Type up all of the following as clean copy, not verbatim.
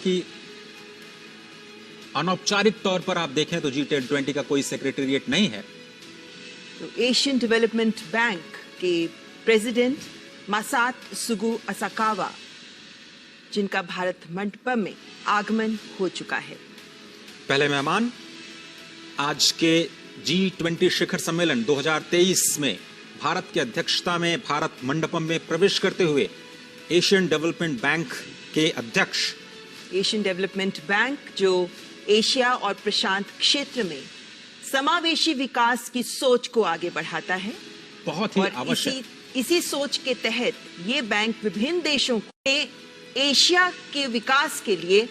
कि अनौपचारिक तौर पर आप देखें तो G20 का कोई सेक्रेटेरिएट नहीं है। तो एशियन डेवलपमेंट बैंक के प्रेसिडेंट मासात्सुगु असाकावा, जिनका भारत मंडपम में आगमन हो चुका है। पहले मेहमान आज के G20 शिखर सम्मेलन 2023 में भारत की अध्यक्षता में भारत मंडपम में प्रवेश करते हुए एशियन डेवलपमेंट बैंक के अध्यक्ष। एशियन डेवलपमेंट बैंक जो एशिया और प्रशांत क्षेत्र में समावेशी विकास की सोच को आगे बढ़ाता है, बहुत ही आवश्यक। इसी सोच के तहत ये बैंक विभिन्न देशों के एशिया के विकास के लिए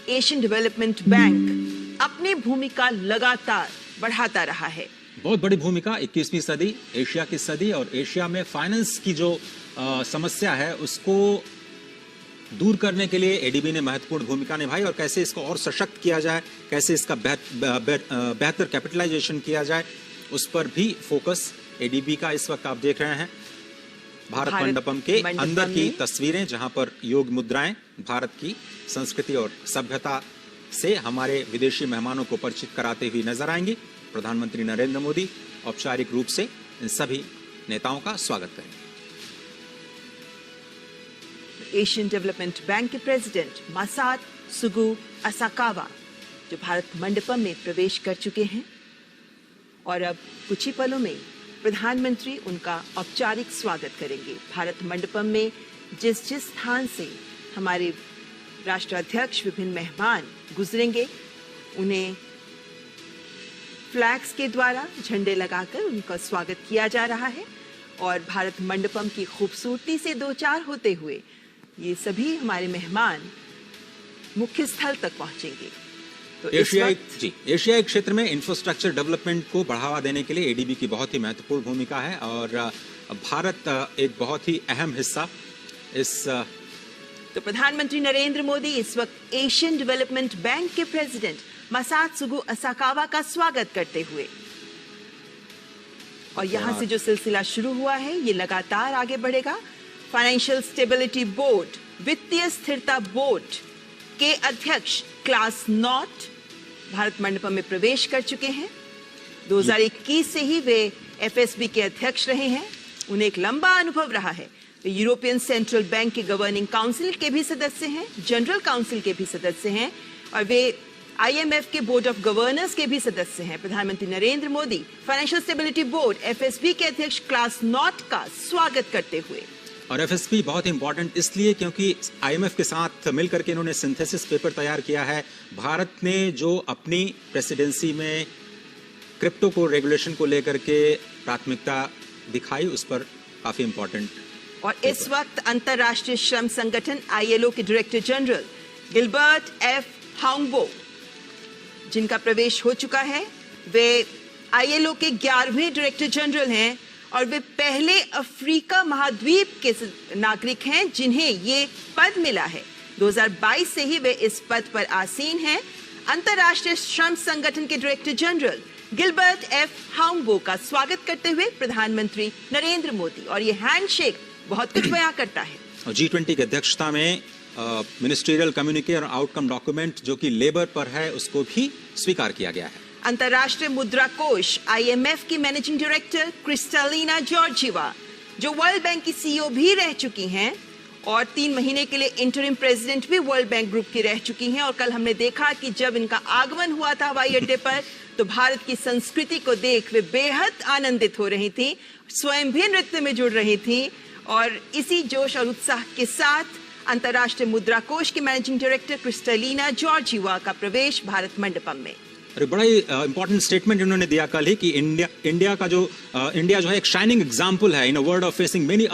एशियन डेवलपमेंट बैंक अपनी भूमिका लगातार बढ़ाता रहा है। बहुत बड़ी भूमिका 21वीं सदी, एशिया की सदी और एशिया में फाइनेंस की जो समस्या है उसको दूर करने के लिए एडीबी ने महत्वपूर्ण भूमिका निभाई और कैसे इसको और सशक्त किया जाए, कैसे इसका बेहतर कैपिटलाइजेशन किया जाए, उस पर भी फोकस एडीबी का इस वक्त आप देख रहे हैं। भारत मंडपम के अंदर की तस्वीरें जहां पर योग मुद्राएं भारत की संस्कृति और सभ्यता से हमारे विदेशी मेहमानों को परिचित कराते हुए नजर आएंगी। प्रधानमंत्री नरेंद्र मोदी औपचारिक रूप से इन सभी नेताओं का स्वागत करेंगे। एशियन डेवलपमेंट बैंक के प्रेसिडेंट मासात्सुगु असाकावा जो भारत मंडपम में प्रवेश कर चुके हैं और अब कुछ ही पलों में प्रधानमंत्री उनका औपचारिक स्वागत करेंगे। भारत मंडपम में जिस स्थान से हमारे राष्ट्राध्यक्ष विभिन्न मेहमान गुजरेंगे, उन्हें फ्लैग्स के द्वारा झंडे लगाकर उनका स्वागत किया जा रहा है और भारत मंडपम की खूबसूरती से दो चार होते हुए ये सभी हमारे मेहमान मुख्य स्थल तक पहुंचेंगे। तो एशियाई क्षेत्र में इंफ्रास्ट्रक्चर डेवलपमेंट को बढ़ावा देने के लिए एडीबी की बहुत ही महत्वपूर्ण भूमिका है और भारत एक बहुत ही अहम हिस्सा इस। तो प्रधानमंत्री नरेंद्र मोदी इस वक्त एशियन डेवलपमेंट बैंक के प्रेसिडेंट मासात्सुगु असाकावा का स्वागत करते हुए और यहां से जो सिलसिला शुरू हुआ है ये लगातार आगे बढ़ेगा। फाइनेंशियल स्टेबिलिटी बोर्ड, वित्तीय स्थिरता बोर्ड के अध्यक्ष क्लास नॉट भारत मंडपम में प्रवेश कर चुके हैं। 2021 से ही वे एफएसबी के अध्यक्ष रहे हैं। उन्हें एक लंबा अनुभव रहा है। वे यूरोपियन सेंट्रल बैंक के गवर्निंग काउंसिल के भी सदस्य हैं, जनरल काउंसिल के भी सदस्य हैं और वे आईएमएफ के बोर्ड ऑफ गवर्नर्स के भी सदस्य हैं। प्रधानमंत्री Narendra Modi financial stability board FSB के अध्यक्ष क्लास नॉट का स्वागत करते हुए। और एफएसबी बहुत इंपॉर्टेंट इसलिए क्योंकि आईएमएफ के साथ मिलकर के इन्होंने सिंथेसिस पेपर तैयार किया है। भारत ने जो अपनी प्रेसिडेंसी में क्रिप्टो को रेगुलेशन को लेकर के प्राथमिकता दिखाई, उस पर काफी इंपॉर्टेंट। और इस वक्त अंतर्राष्ट्रीय श्रम संगठन आईएलओ के डायरेक्टर जनरल गिलबर्ट एफ हांगबो, जिनका प्रवेश हो चुका है, वे आईएलओ के 11वें डायरेक्टर जनरल हैं और वे पहले अफ्रीका महाद्वीप के नागरिक हैं जिन्हें ये पद मिला है। 2022 से ही वे इस पद पर आसीन हैं। अंतर्राष्ट्रीय श्रम संगठन के डायरेक्टर जनरल गिलबर्ट एफ हांगबो का स्वागत करते हुए प्रधानमंत्री नरेंद्र मोदी, और ये हैंडशेक बहुत कुछ बयां करता है। और G20 की अध्यक्षता में मिनिस्ट्रियल कम्युनिके और आउटकम डॉक्यूमेंट जो कि लेबर पर है उसको भी स्वीकार किया गया है। अंतर्राष्ट्रीय मुद्रा कोष आईएमएफ की मैनेजिंग डायरेक्टर क्रिस्टालिना जॉर्जिवा, जो वर्ल्ड बैंक की सीईओ भी रह चुकी हैं और 3 महीने के लिए इंटरिम प्रेसिडेंट भी वर्ल्ड बैंक ग्रुप की रह चुकी हैं। और कल हमने देखा कि जब इनका आगमन हुआ था हवाई अड्डे पर तो भारत की संस्कृति को देख वे बेहद आनंदित हो रही थी, स्वयं भी नृत्य में जुड़ रही थी। और इसी जोश और उत्साह के साथ अंतर्राष्ट्रीय मुद्रा कोष की मैनेजिंग डायरेक्टर क्रिस्टालिना जॉर्जिवा का प्रवेश भारत मंडपम में। अरे बड़ा ही इंपॉर्टेंट स्टेटमेंट इन्होंने दिया कल ही कि इंडिया जो है एक शाइनिंग एग्जांपल है in a world of facing many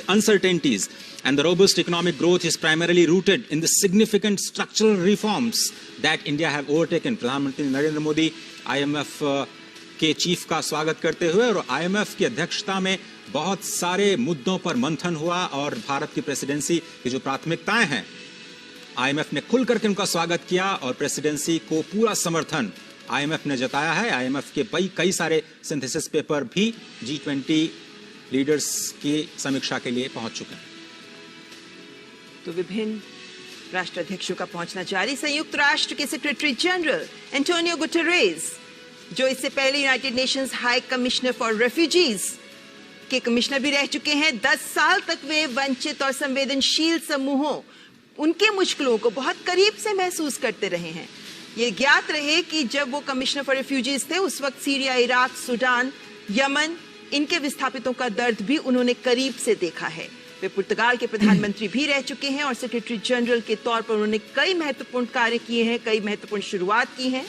uncertainties and the robust economic growth is primarily rooted in the significant structural reforms that India have overtaken। प्रधानमंत्री नरेंद्र मोदी आईएमएफ के चीफ का स्वागत करते हुए और आईएमएफ की अध्यक्षता में बहुत सारे मुद्दों पर मंथन हुआ और भारत की प्रेसिडेंसी की जो प्राथमिकताएं हैं आईएमएफ ने खुल करके उनका स्वागत किया और प्रेसिडेंसी को पूरा समर्थन आईएमएफ ने जताया है। आईएमएफ के कई सारे सिंथेसिस पेपर भी G20 लीडर्स की समीक्षा के लिए पहुंच चुके हैं। तो विभिन्न राष्ट्राध्यक्षों का पहुंचना जारी। संयुक्त राष्ट्र के सेक्रेटरी जनरल एंटोनियो गुटेरेस, जो इससे पहले United Nations high commissioner for refugees के कमिश्नर भी रह चुके हैं, 10 साल तक वे वंचित और संवेदनशील समूहों, उनके मुश्किलों को बहुत करीब से महसूस करते रहे हैं। ये ज्ञात रहे कि जब वो कमिश्नर फॉर रेफ्यूजीज थे, उस वक्त सीरिया, इराक, सूडान, यमन, इनके विस्थापितों का दर्द भी उन्होंने करीब से देखा है। वे पुर्तगाल के प्रधानमंत्री भी रह चुके हैं और सेक्रेटरी जनरल के तौर पर उन्होंने कई महत्वपूर्ण कार्य किए हैं, कई महत्वपूर्ण शुरुआत की है।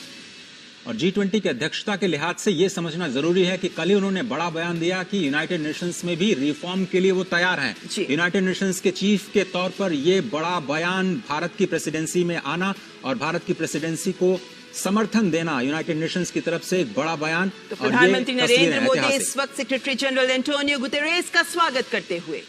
और G20 की अध्यक्षता के लिहाज से यह समझना जरूरी है कि कल ही उन्होंने बड़ा बयान दिया कि यूनाइटेड नेशंस में भी रिफॉर्म के लिए वो तैयार हैं। यूनाइटेड नेशंस के चीफ के तौर पर यह बड़ा बयान, भारत की प्रेसिडेंसी में आना और भारत की प्रेसिडेंसी को समर्थन देना यूनाइटेड नेशंस की तरफ से एक बड़ा बयान। तो प्रधानमंत्री नरेंद्र मोदी इस वक्त सेक्रेटरी जनरल एंटोनियो गुटेरेस का स्वागत करते हुए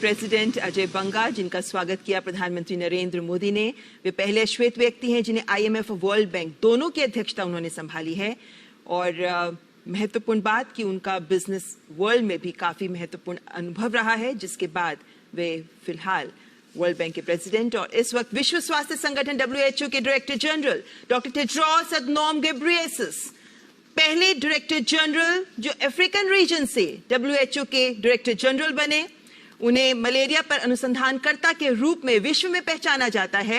प्रेसिडेंट अजय बंगा, जिनका स्वागत किया प्रधानमंत्री नरेंद्र मोदी ने। वे पहले श्वेत व्यक्ति हैं जिन्हें IMF और वर्ल्ड बैंक दोनों की अध्यक्षता उन्होंने संभाली है। और महत्वपूर्ण बात कि उनका बिजनेस वर्ल्ड में भी काफी महत्वपूर्ण अनुभव रहा है, जिसके बाद वे फिलहाल वर्ल्ड बैंक के प्रेसिडेंट और इस वक्त विश्व स्वास्थ्य संगठन WHO के director general doctor Tedros Adhanom Ghebreyesus, पहले डायरेक्टर जनरल जो अफ्रीकन रीजन से WHO के डायरेक्टर जनरल बने। उन्हें मलेरिया पर अनुसंधानकर्ता के रूप में विश्व में पहचाना जाता है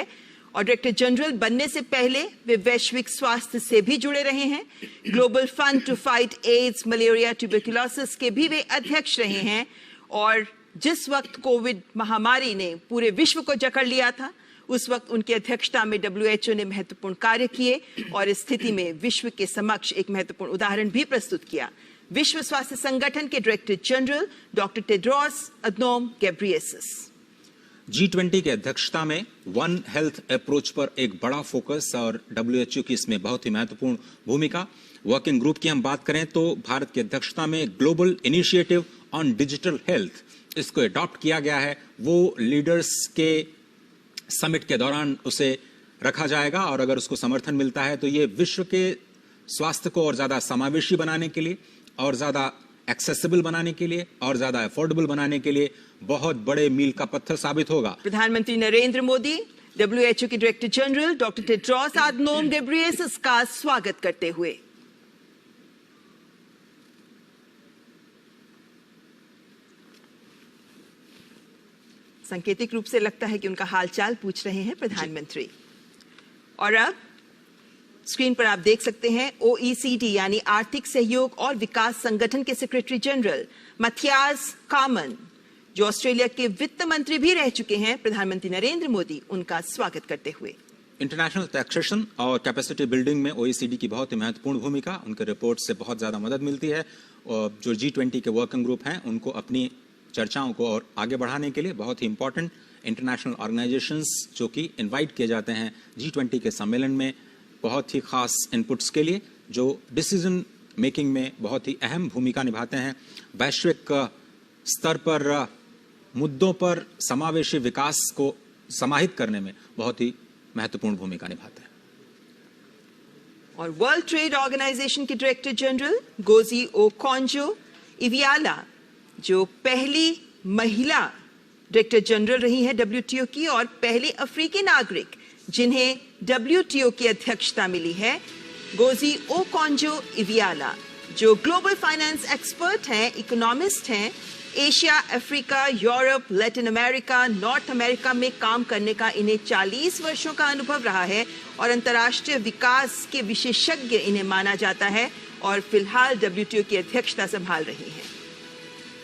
और डायरेक्टर जनरल बनने से पहले वे वैश्विक स्वास्थ्य से भी जुड़े रहे हैं। Global fund to fight AIDS, malaria, tuberculosis के भी वे अध्यक्ष रहे हैं। और जिस वक्त कोविड महामारी ने पूरे विश्व को जकड़ लिया था, उस वक्त उनकी अध्यक्षता में WHO ने महत्वपूर्ण कार्य किए और इस स्थिति में विश्व के समक्ष एक महत्वपूर्ण उदाहरण भी प्रस्तुत किया। विश्व स्वास्थ्य संगठन के director general doctor Tedros Adhanom Ghebreyesus. G20 की अध्यक्षता में वन हेल्थ अप्रोच पर एक बड़ा फोकस और WHO की इसमें बहुत ही महत्वपूर्ण भूमिका। वर्किंग ग्रुप की हम बात करें तो भारत की अध्यक्षता में global initiative on digital health, इसको अडॉप्ट किया गया है। वो लीडर्स के समिट के दौरान उसे रखा जाएगा और अगर उसको समर्थन मिलता है तो ये विश्व के स्वास्थ्य को और ज्यादा समावेशी बनाने के लिए और ज्यादा एक्सेसिबल बनाने के लिए और ज्यादा अफोर्डेबल बनाने के लिए बहुत बड़े मील का पत्थर साबित होगा। प्रधानमंत्री नरेंद्र मोदी WHO के director general doctor Tedros Adhanom Ghebreyesus का स्वागत करते हुए सांकेतिक रूप से लगता है कि उनका हालचाल पूछ रहे हैं प्रधानमंत्री। और अब स्क्रीन पर आप देख सकते हैं OECD यानी आर्थिक सहयोग और विकास संगठन के सेक्रेटरी जनरल मथियास कामन, जो ऑस्ट्रेलिया के वित्त मंत्री भी रह चुके हैं, प्रधानमंत्री नरेंद्र मोदी उनका स्वागत करते हुए। इंटरनेशनल टैक्सेशन और कैपेसिटी बिल्डिंग में OECD की बहुत ही महत्वपूर्ण भूमिका, उनके रिपोर्ट से बहुत ज्यादा मदद मिलती है। और जो G20 के वर्किंग ग्रुप हैं उनको अपनी चर्चाओं को और आगे बढ़ाने के लिए बहुत ही इंपॉर्टेंट इंटरनेशनल ऑर्गेनाइजेशंस जो कि इनवाइट किए जाते हैं G20 के सम्मेलन में बहुत ही खास इनपुट्स के लिए, जो डिसीजन मेकिंग में बहुत ही अहम भूमिका निभाते हैं, वैश्विक स्तर पर मुद्दों पर समावेशी विकास को समाहित करने में बहुत ही महत्वपूर्ण भूमिका निभाते हैं। और वर्ल्ड ट्रेड ऑर्गेनाइजेशन के डायरेक्टर जनरल गोजी ओकोंजो-इवियाला, जो पहली महिला डायरेक्टर जनरल रही हैं WTO की और पहली अफ्रीकी नागरिक जिन्हें WTO की अध्यक्षता मिली है, गोजी ओकोंजो-इवियाला, जो ग्लोबल फाइनेंस एक्सपर्ट हैं, इकोनॉमिस्ट हैं Asia, Africa, Europe, Latin America, north America में काम करने का इन्हें 40 वर्षों का अनुभव रहा है और अंतर्राष्ट्रीय विकास के विशेषज्ञ इन्हें माना जाता है और फिलहाल WTO की अध्यक्षता संभाल रही हैं।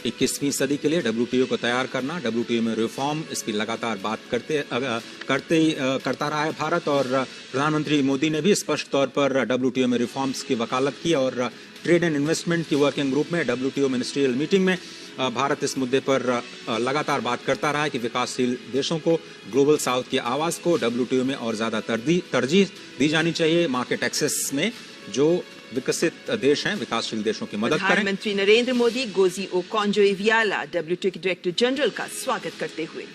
21वीं सदी के लिए WTO को तैयार करना, WTO में रिफॉर्म, इसकी लगातार बात करता रहा है भारत। और प्रधानमंत्री मोदी ने भी स्पष्ट तौर पर WTO में रिफॉर्म्स की वकालत की और ट्रेड एंड इन्वेस्टमेंट की वर्किंग ग्रुप में WTO मिनिस्ट्रियल मीटिंग में भारत इस मुद्दे पर लगातार बात करता रहा है कि विकासशील देशों को ग्लोबल साउथ की आवाज को WTO में और ज्यादा तरजीह दी जानी चाहिए। मार्केट एक्सेस में जो विकसित देश हैं, विकासशील देशों की मदद करें। प्रधानमंत्री नरेंद्र मोदी गोजी ओकोंजो-इवियाला WTO के डायरेक्टर जनरल का स्वागत करते हुए।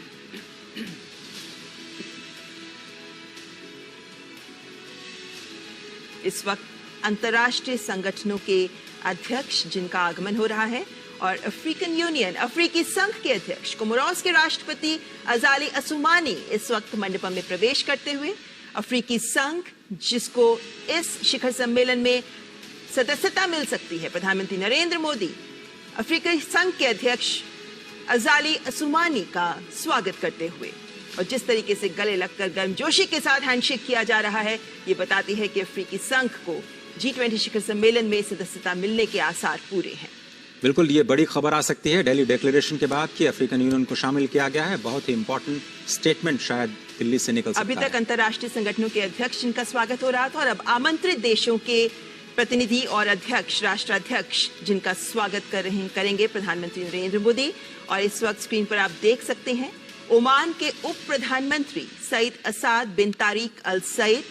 इस वक्त अंतर्राष्ट्रीय संगठनों के अध्यक्ष जिनका आगमन हो रहा है और अफ्रीकन यूनियन, अफ्रीकी संघ के अध्यक्ष, कोमोरोस के राष्ट्रपति अजाली असुमानी इस वक्त मंडपम में प्रवेश करते हुए अफ्रीकी संघ, जिसको इस शिखर सम्मेलन में सदस्यता मिल सकती है, प्रधानमंत्री नरेंद्र मोदी अफ्रीकी संघ के अध्यक्ष अजाली असुमानी का स्वागत करते हुए। और जिस तरीके से गले लगकर गर्मजोशी के साथ हैंडशेक किया जा रहा है, ये बताती है कि अफ्रीकी संघ को G20 शिखर सम्मेलन में सदस्यता मिलने के आसार पूरे हैं। बिल्कुल, ये बड़ी खबर आ सकती है दिल्ली डिक्लेरेशन के बाद कि अफ्रीकन यूनियन को शामिल किया गया है। बहुत ही इंपॉर्टेंट स्टेटमेंट शायद दिल्ली से निकल सकता है। अभी तक अंतर्राष्ट्रीय संगठनों के अध्यक्ष जिनका स्वागत हो रहा था और अब आमंत्रित देशों के प्रतिनिधि और अध्यक्ष, राष्ट्राध्यक्ष जिनका स्वागत करेंगे प्रधानमंत्री नरेंद्र मोदी। और इस वक्त स्क्रीन पर आप देख सकते हैं ओमान के उप प्रधानमंत्री सईद असाद बिन तारिक अल सईद,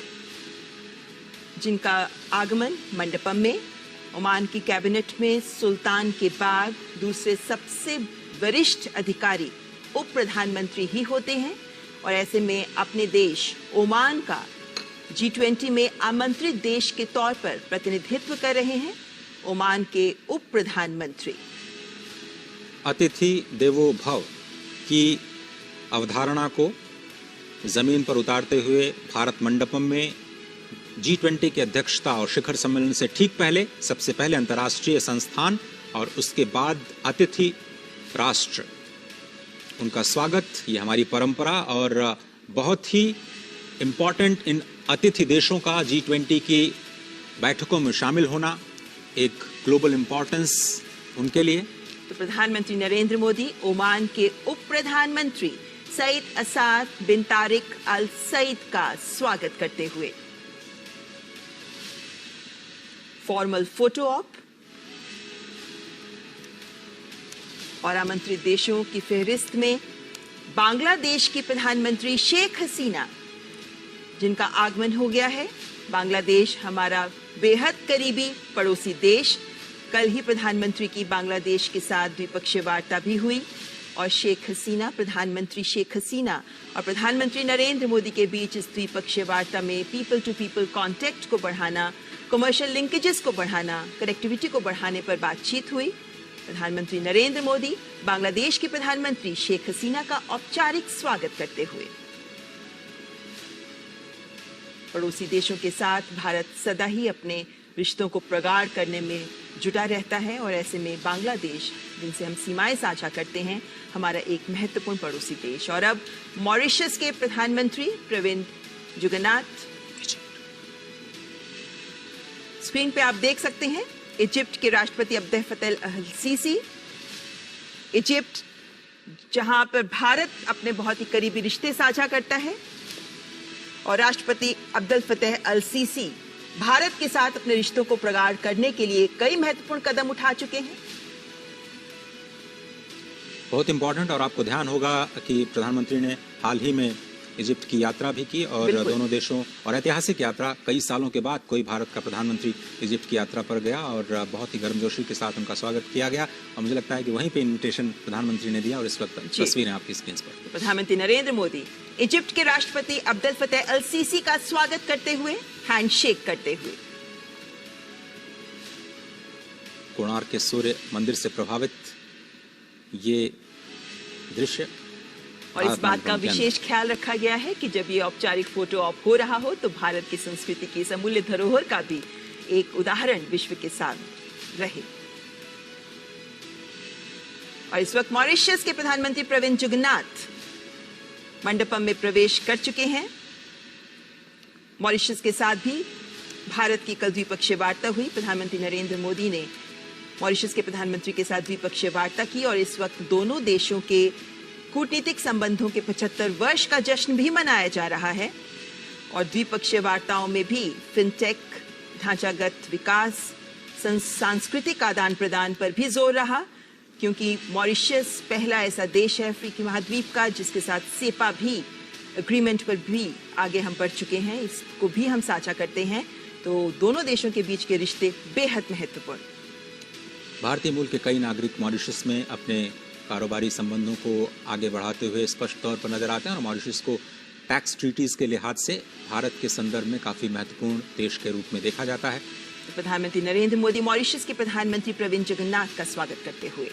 जिनका आगमन मंडपम में। ओमान की कैबिनेट में सुल्तान के बाद दूसरे सबसे वरिष्ठ अधिकारी उप प्रधानमंत्री ही होते हैं और ऐसे में अपने देश ओमान का G20 में आमंत्रित देश के तौर पर प्रतिनिधित्व कर रहे हैं ओमान के उप प्रधानमंत्री। अतिथि देवो भव की अवधारणा को जमीन पर उतारते हुए भारत मंडपम में G20 की अध्यक्षता और शिखर सम्मेलन से ठीक पहले सबसे पहले अंतर्राष्ट्रीय संस्थान और उसके बाद अतिथि राष्ट्र, उनका स्वागत, ये हमारी परंपरा और बहुत ही इम्पोर्टेंट इन अतिथि देशों का G20 की बैठकों में शामिल होना एक ग्लोबल इम्पोर्टेंस उनके लिए। तो प्रधानमंत्री नरेंद्र मोदी ओमान के उप प्रधानमंत्री सईद असाद बिन तारिक अल सईद का स्वागत करते हुए फॉर्मल फोटो ऑप और आमंत्रित देशों की फहरिस्त में बांग्लादेश की प्रधानमंत्री शेख हसीना, जिनका आगमन हो गया है। बांग्लादेश हमारा बेहद करीबी पड़ोसी देश। कल ही प्रधानमंत्री की बांग्लादेश के साथ द्विपक्षीय वार्ता भी हुई और प्रधानमंत्री शेख हसीना और प्रधानमंत्री नरेंद्र मोदी के बीच इस द्विपक्षीय वार्ता में पीपल टू पीपल कॉन्टेक्ट को बढ़ाना, कमर्शियल लिंकेजेस को बढ़ाना, कनेक्टिविटी को बढ़ाने पर बातचीत हुई। प्रधानमंत्री नरेंद्र मोदी बांग्लादेश के प्रधानमंत्री शेख हसीना का औपचारिक स्वागत करते हुए। पड़ोसी देशों के साथ भारत सदा ही अपने रिश्तों को प्रगाढ़ करने में जुटा रहता है और ऐसे में बांग्लादेश, जिनसे हम सीमाएं साझा करते हैं, हमारा एक महत्वपूर्ण पड़ोसी देश। और अब मॉरिशस के प्रधानमंत्री प्रविंद जुगन्नाथ, स्क्रीन पे आप देख सकते हैं इजिप्ट के राष्ट्रपति अब्देल फतेह अल सीसी। इजिप्ट जहां पर भारत अपने बहुत ही करीबी रिश्ते साझा करता है और राष्ट्रपति अब्देल फतेह अल सीसी भारत के साथ अपने रिश्तों को प्रगाढ़ करने के लिए कई महत्वपूर्ण कदम उठा चुके हैं। बहुत इंपॉर्टेंट, और आपको ध्यान होगा कि प्रधानमंत्री ने हाल ही में इजिप्ट की यात्रा भी की और दोनों देशों और ऐतिहासिक यात्रा, कई सालों के बाद कोई भारत का प्रधानमंत्री इजिप्ट की यात्रा पर गया और बहुत ही गर्मजोशी के साथ उनका स्वागत किया गया। और मुझे लगता है कि वहीं पे इनविटेशन प्रधानमंत्री ने दिया और इस वक्त तस्वीरें आपकी स्क्रीन पर। प्रधानमंत्री नरेंद्र मोदी इजिप्ट के राष्ट्रपति अब्देल फतेह अल सीसी का स्वागत करते हुए, हैंडशेक करते हुए। कोणार्क के सूर्य मंदिर से प्रभावित ये दृश्य, और इस बात का विशेष ख्याल रखा गया है कि जब ये औपचारिक फोटो ऑप हो रहा हो तो भारत की संस्कृति की इस अमूल्य धरोहर का भी एक उदाहरण विश्व के साथ रहे। और इस वक्त मॉरिशस के प्रधानमंत्री प्रविंद जुगन्नाथ मंडपम में प्रवेश कर चुके हैं। मॉरिशस के साथ भी भारत की कल द्विपक्षीय वार्ता हुई। प्रधानमंत्री नरेंद्र मोदी ने मॉरिशस के प्रधानमंत्री के साथ द्विपक्षीय वार्ता की और इस वक्त दोनों देशों के कूटनीतिक संबंधों के 75 वर्ष का जश्न भी मनाया जा रहा है। और द्विपक्षीय वार्ताओं में भी फिनटेक, ढांचागत विकास, सांस्कृतिक आदान प्रदान पर भी जोर रहा, क्योंकि मॉरिशस पहला ऐसा देश है अफ्रीकी महाद्वीप का जिसके साथ सेपा भी एग्रीमेंट पर भी आगे हम बढ़ चुके हैं, इसको भी हम साझा करते हैं। तो दोनों देशों के बीच के रिश्ते बेहद महत्वपूर्ण। भारतीय मूल के कई नागरिक मॉरिशस में अपने कारोबारी संबंधों को आगे बढ़ाते हुए स्पष्ट तौर पर नजर आते हैं और मॉरिशस को टैक्स ट्रीटीज के लिहाज से भारत के संदर्भ में काफी महत्वपूर्ण देश के रूप में देखा जाता है। प्रधानमंत्री नरेंद्र मोदी मॉरिशस के प्रधानमंत्री प्रविंद जगन्नाथ का स्वागत करते हुए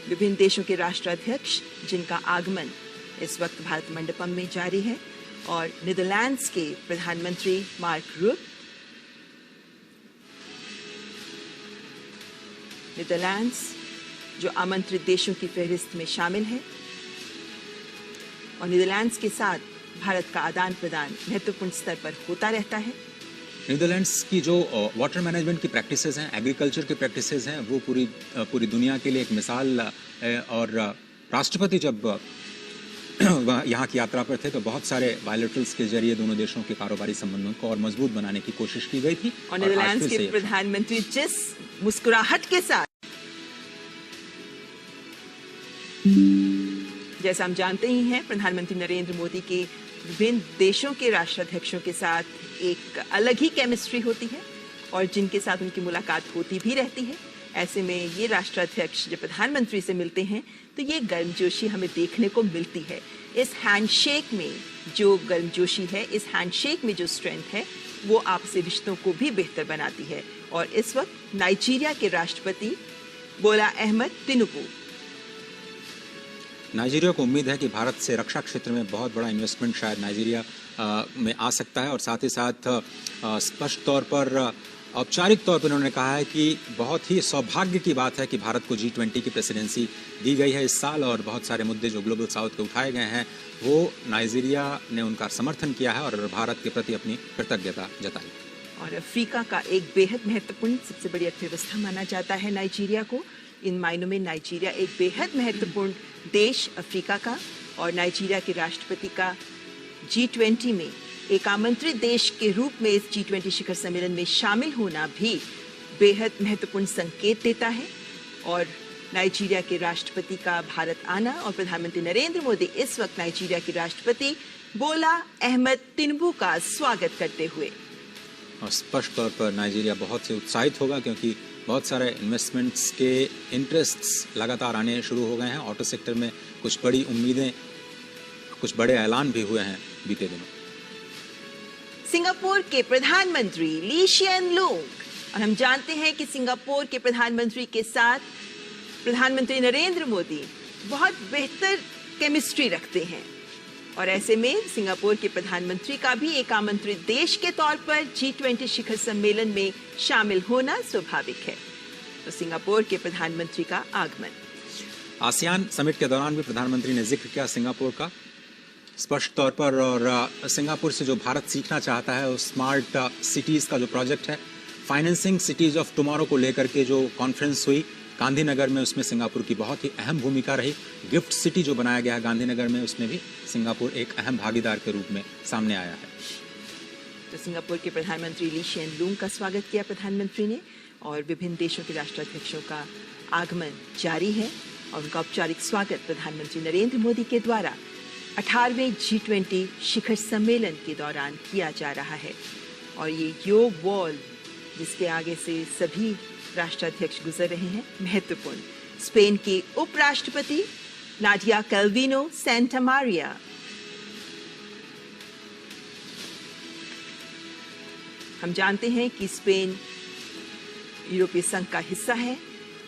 विभिन्न देशों के राष्ट्राध्यक्ष जिनका आगमन इस वक्त भारत मंडपम में जारी है, और नीदरलैंड्स के प्रधानमंत्री मार्क रूट, नीदरलैंड्स जो आमंत्रित देशों की फहरिस्त में शामिल है, और नीदरलैंड्स के साथ भारत का आदान प्रदान महत्वपूर्ण स्तर पर होता रहता है। नीदरलैंड्स की जो वाटर मैनेजमेंट की प्रैक्टिसेस हैं, एग्रीकल्चर की प्रैक्टिसेस हैं, वो पूरी दुनिया के लिए एक मिसाल है। और राष्ट्रपति जब यहाँ की यात्रा पर थे तो बहुत सारे बायलैटरल्स के जरिए दोनों देशों के कारोबारी संबंधों को और मजबूत बनाने की कोशिश की गई थी। और नीदरलैंड्स के प्रधानमंत्री जिस मुस्कुराहट के साथ, जैसा हम जानते ही हैं, प्रधानमंत्री नरेंद्र मोदी के विभिन्न देशों के राष्ट्राध्यक्षों के साथ एक अलग ही केमिस्ट्री होती है और जिनके साथ उनकी मुलाकात होती भी रहती है। ऐसे में ये राष्ट्राध्यक्ष जब प्रधानमंत्री से मिलते हैं तो ये गर्मजोशी हमें देखने को मिलती है। इस हैंडशेक में जो गर्मजोशी है, इस हैंडशेक में जो स्ट्रेंथ है, वो आपसी रिश्तों को भी बेहतर बनाती है। और इस वक्त नाइजीरिया के राष्ट्रपति बोला अहमद तिनुबू, नाइजीरिया को उम्मीद है कि भारत से रक्षा क्षेत्र में बहुत बड़ा इन्वेस्टमेंट शायद नाइजीरिया में आ सकता है। और साथ ही साथ स्पष्ट तौर पर औपचारिक तौर पर उन्होंने कहा है कि बहुत ही सौभाग्य की बात है कि भारत को G20 की प्रेसिडेंसी दी गई है इस साल, और बहुत सारे मुद्दे जो ग्लोबल साउथ के उठाए गए हैं वो नाइजीरिया ने उनका समर्थन किया है और भारत के प्रति अपनी कृतज्ञता जताई। और अफ्रीका का एक बेहद महत्वपूर्ण सबसे बड़ी अर्थव्यवस्था माना जाता है नाइजीरिया को। इन मायनों में नाइजीरिया एक बेहद महत्वपूर्ण देश अफ्रीका का, और नाइजीरिया के राष्ट्रपति का G20 में एक आमंत्रित देश के रूप में इस G20 शिखर सम्मेलन में शामिल होना भी बेहद महत्वपूर्ण संकेत देता है। और नाइजीरिया के राष्ट्रपति का भारत आना और प्रधानमंत्री नरेंद्र मोदी इस वक्त नाइजीरिया के राष्ट्रपति बोला अहमद तिनुबू का स्वागत करते हुए, और स्पष्ट तौर पर नाइजीरिया बहुत से उत्साहित होगा क्योंकि बहुत सारे इन्वेस्टमेंट्स के इंटरेस्ट्स लगातार आने शुरू हो गए हैं। ऑटो सेक्टर में कुछ बड़ी उम्मीदें, कुछ बड़े ऐलान भी हुए हैं बीते दिनों। सिंगापुर के प्रधानमंत्री ली शिएन लूंग, और हम जानते हैं कि सिंगापुर के प्रधानमंत्री के साथ प्रधानमंत्री नरेंद्र मोदी बहुत बेहतर केमिस्ट्री रखते हैं, और ऐसे में सिंगापुर के प्रधानमंत्री का भी एक आमंत्रित देश के तौर पर G20 शिखर सम्मेलन में शामिल होना स्वाभाविक है। तो सिंगापुर के प्रधानमंत्री का आगमन। आसियान समिट के दौरान भी प्रधानमंत्री ने जिक्र किया सिंगापुर का स्पष्ट तौर पर, और सिंगापुर से जो भारत सीखना चाहता है उस स्मार्ट सिटीज का जो प्रोजेक्ट है, फाइनेंसिंग सिटीज ऑफ टुमारो को लेकर के जो कॉन्फ्रेंस हुई गांधीनगर में, उसमें सिंगापुर की बहुत ही अहम भूमिका रही। गिफ्ट सिटी जो बनाया गया है गांधीनगर में, उसमें भी सिंगापुर एक अहम भागीदार के रूप में सामने आया है। तो सिंगापुर के प्रधानमंत्री ली शिएन लूंग का स्वागत किया प्रधानमंत्री ने, और विभिन्न देशों के राष्ट्राध्यक्षों का आगमन जारी है और उनका औपचारिक स्वागत प्रधानमंत्री नरेंद्र मोदी के द्वारा 18वें G20 शिखर सम्मेलन के दौरान किया जा रहा है। और ये योग वॉल जिसके आगे से सभी राष्ट्राध्यक्ष गुजर रहे हैं, महत्वपूर्ण। स्पेन के उपराष्ट्रपति नाडिया कैल्विनो सेंटामारिया, हम जानते हैं कि स्पेन यूरोपीय संघ का हिस्सा है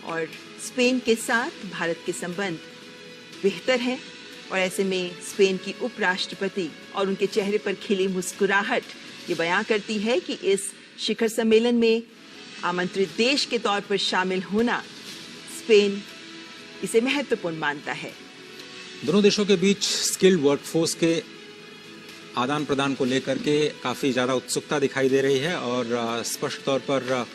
और स्पेन के साथ भारत के संबंध बेहतर हैं, और ऐसे में स्पेन की उपराष्ट्रपति और उनके चेहरे पर खिली मुस्कुराहट ये बयां करती है कि इस शिखर सम्मेलन में आमंत्रित देश के तौर पर शामिल होना स्पेन इसे महत्वपूर्ण मानता है। दोनों देशों के बीच स्किल्ड वर्कफोर्स के आदान प्रदान को लेकर के काफ़ी ज़्यादा उत्सुकता दिखाई दे रही है और स्पष्ट तौर पर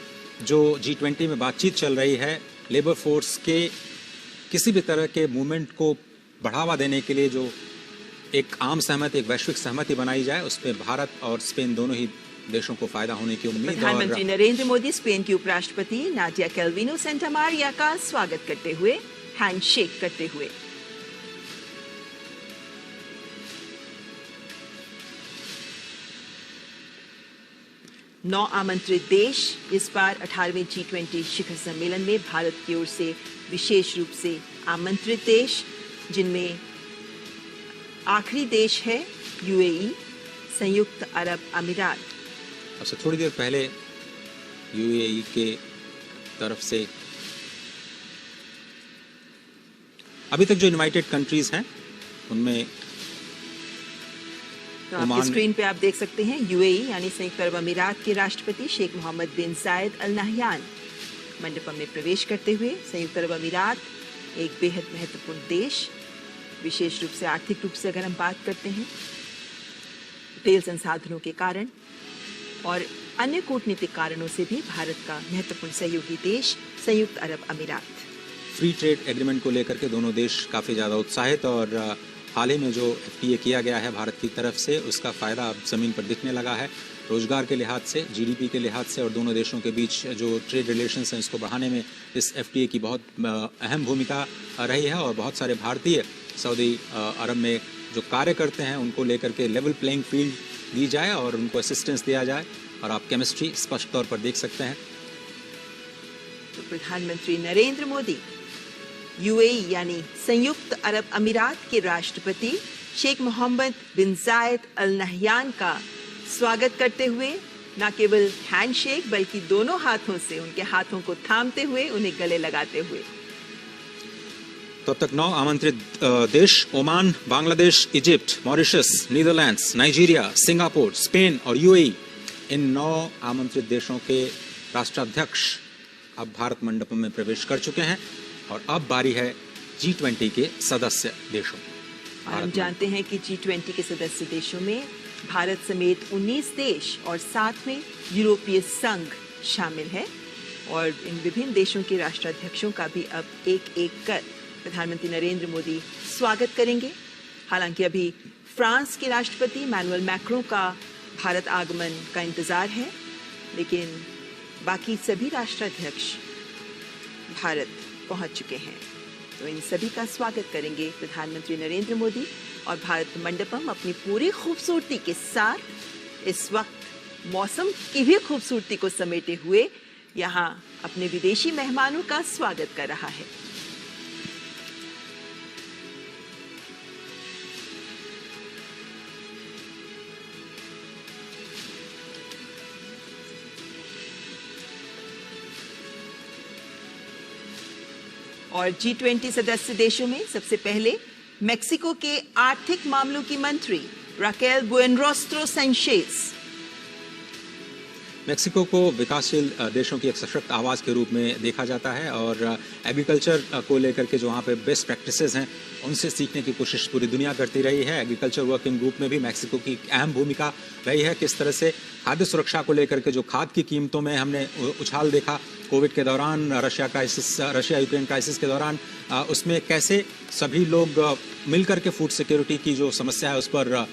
जो G20 में बातचीत चल रही है, लेबर फोर्स के किसी भी तरह के मूवमेंट को बढ़ावा देने के लिए जो एक आम सहमति, एक वैश्विक सहमति बनाई जाए, उसमें भारत और स्पेन दोनों ही देशों को फायदा होने की उम्मीद। प्रधानमंत्री नरेंद्र मोदी स्पेन की उपराष्ट्रपति नाडिया कैल्विनो सेंटामारिया का स्वागत करते हुए हैंडशेक करते हुए। नौ आमंत्रित देश इस बार 18वें G20 शिखर सम्मेलन में भारत की ओर से विशेष रूप से आमंत्रित देश, जिनमें आखिरी देश है UAE, संयुक्त अरब अमीरात। अच्छा, थोड़ी देर पहले UAE के तरफ से अभी तक जो इनवाइटेड कंट्रीज हैं उनमें तो आपकी स्क्रीन पे आप देख सकते हैं UAE यानी संयुक्त अरब अमीरात के राष्ट्रपति शेख मोहम्मद बिन जायद अल नहयान मंडपम में प्रवेश करते हुए। संयुक्त अरब अमीरात एक बेहद महत्वपूर्ण देश, विशेष रूप से आर्थिक रूप से अगर हम बात करते हैं, तेल संसाधनों के कारण और अन्य कूटनीतिक कारणों से भी भारत का महत्वपूर्ण सहयोगी देश संयुक्त अरब अमीरात। फ्री ट्रेड एग्रीमेंट को लेकर के दोनों देश काफ़ी ज़्यादा उत्साहित और हाल ही में जो FTA किया गया है भारत की तरफ से, उसका फ़ायदा अब ज़मीन पर दिखने लगा है। रोजगार के लिहाज से, GDP के लिहाज से और दोनों देशों के बीच जो ट्रेड रिलेशंस हैं इसको बढ़ाने में इस FTA की बहुत अहम भूमिका रही है और बहुत सारे भारतीय सऊदी अरब में जो कार्य करते हैं उनको लेकर के लेवल प्लेइंग फील्ड दी जाए और उनको असिस्टेंस दिया जाए और आप केमिस्ट्री स्पष्ट तौर पर देख सकते हैं। तो प्रधानमंत्री नरेंद्र मोदी UAE यानी संयुक्त अरब अमीरात के राष्ट्रपति शेख मोहम्मद बिन जायद अल नहयान का स्वागत करते हुए न केवल हैंडशेक बल्कि दोनों हाथों से उनके हाथों को थामते हुए उन्हें गले लगाते हुए। तो अब तक 9 आमंत्रित देश Oman, Bangladesh, Egypt, Mauritius, Netherlands, Nigeria, Singapore, Spain और UAE, इन 9 आमंत्रित देशों के राष्ट्राध्यक्ष अब भारत मंडपम में प्रवेश कर चुके हैं और अब बारी है G20 के सदस्य देशों। हम जानते हैं कि G20 के सदस्य देशों में भारत समेत 19 देश और साथ में यूरोपीय संघ शामिल है और इन विभिन्न देशों के राष्ट्राध्यक्षों का भी अब एक एक कर प्रधानमंत्री नरेंद्र मोदी स्वागत करेंगे। हालांकि अभी फ्रांस के राष्ट्रपति इमैनुअल मैक्रों का भारत आगमन का इंतजार है, लेकिन बाकी सभी राष्ट्राध्यक्ष भारत पहुंच चुके हैं। तो इन सभी का स्वागत करेंगे प्रधानमंत्री नरेंद्र मोदी और भारत मंडपम अपनी पूरी खूबसूरती के साथ इस वक्त मौसम की भी खूबसूरती को समेटे हुए यहाँ अपने विदेशी मेहमानों का स्वागत कर रहा है। और G20 सदस्य देशों में सबसे पहले मेक्सिको के आर्थिक मामलों की मंत्री राकेल बुएनरोस्ट्रो सैंचेज। मेक्सिको को विकासशील देशों की एक सशक्त आवाज के रूप में देखा जाता है और एग्रीकल्चर को लेकर के जो वहाँ पे बेस्ट प्रैक्टिसेस हैं उनसे सीखने की कोशिश पूरी दुनिया करती रही है। एग्रीकल्चर वर्किंग ग्रुप में भी मेक्सिको की अहम भूमिका रही है। किस तरह से खाद्य सुरक्षा को लेकर के जो खाद की कीमतों में हमने उछाल देखा कोविड के दौरान, रशिया यूक्रेन क्राइसिस के दौरान, उसमें कैसे सभी लोग मिलकर के फूड सिक्योरिटी की जो समस्या है उस पर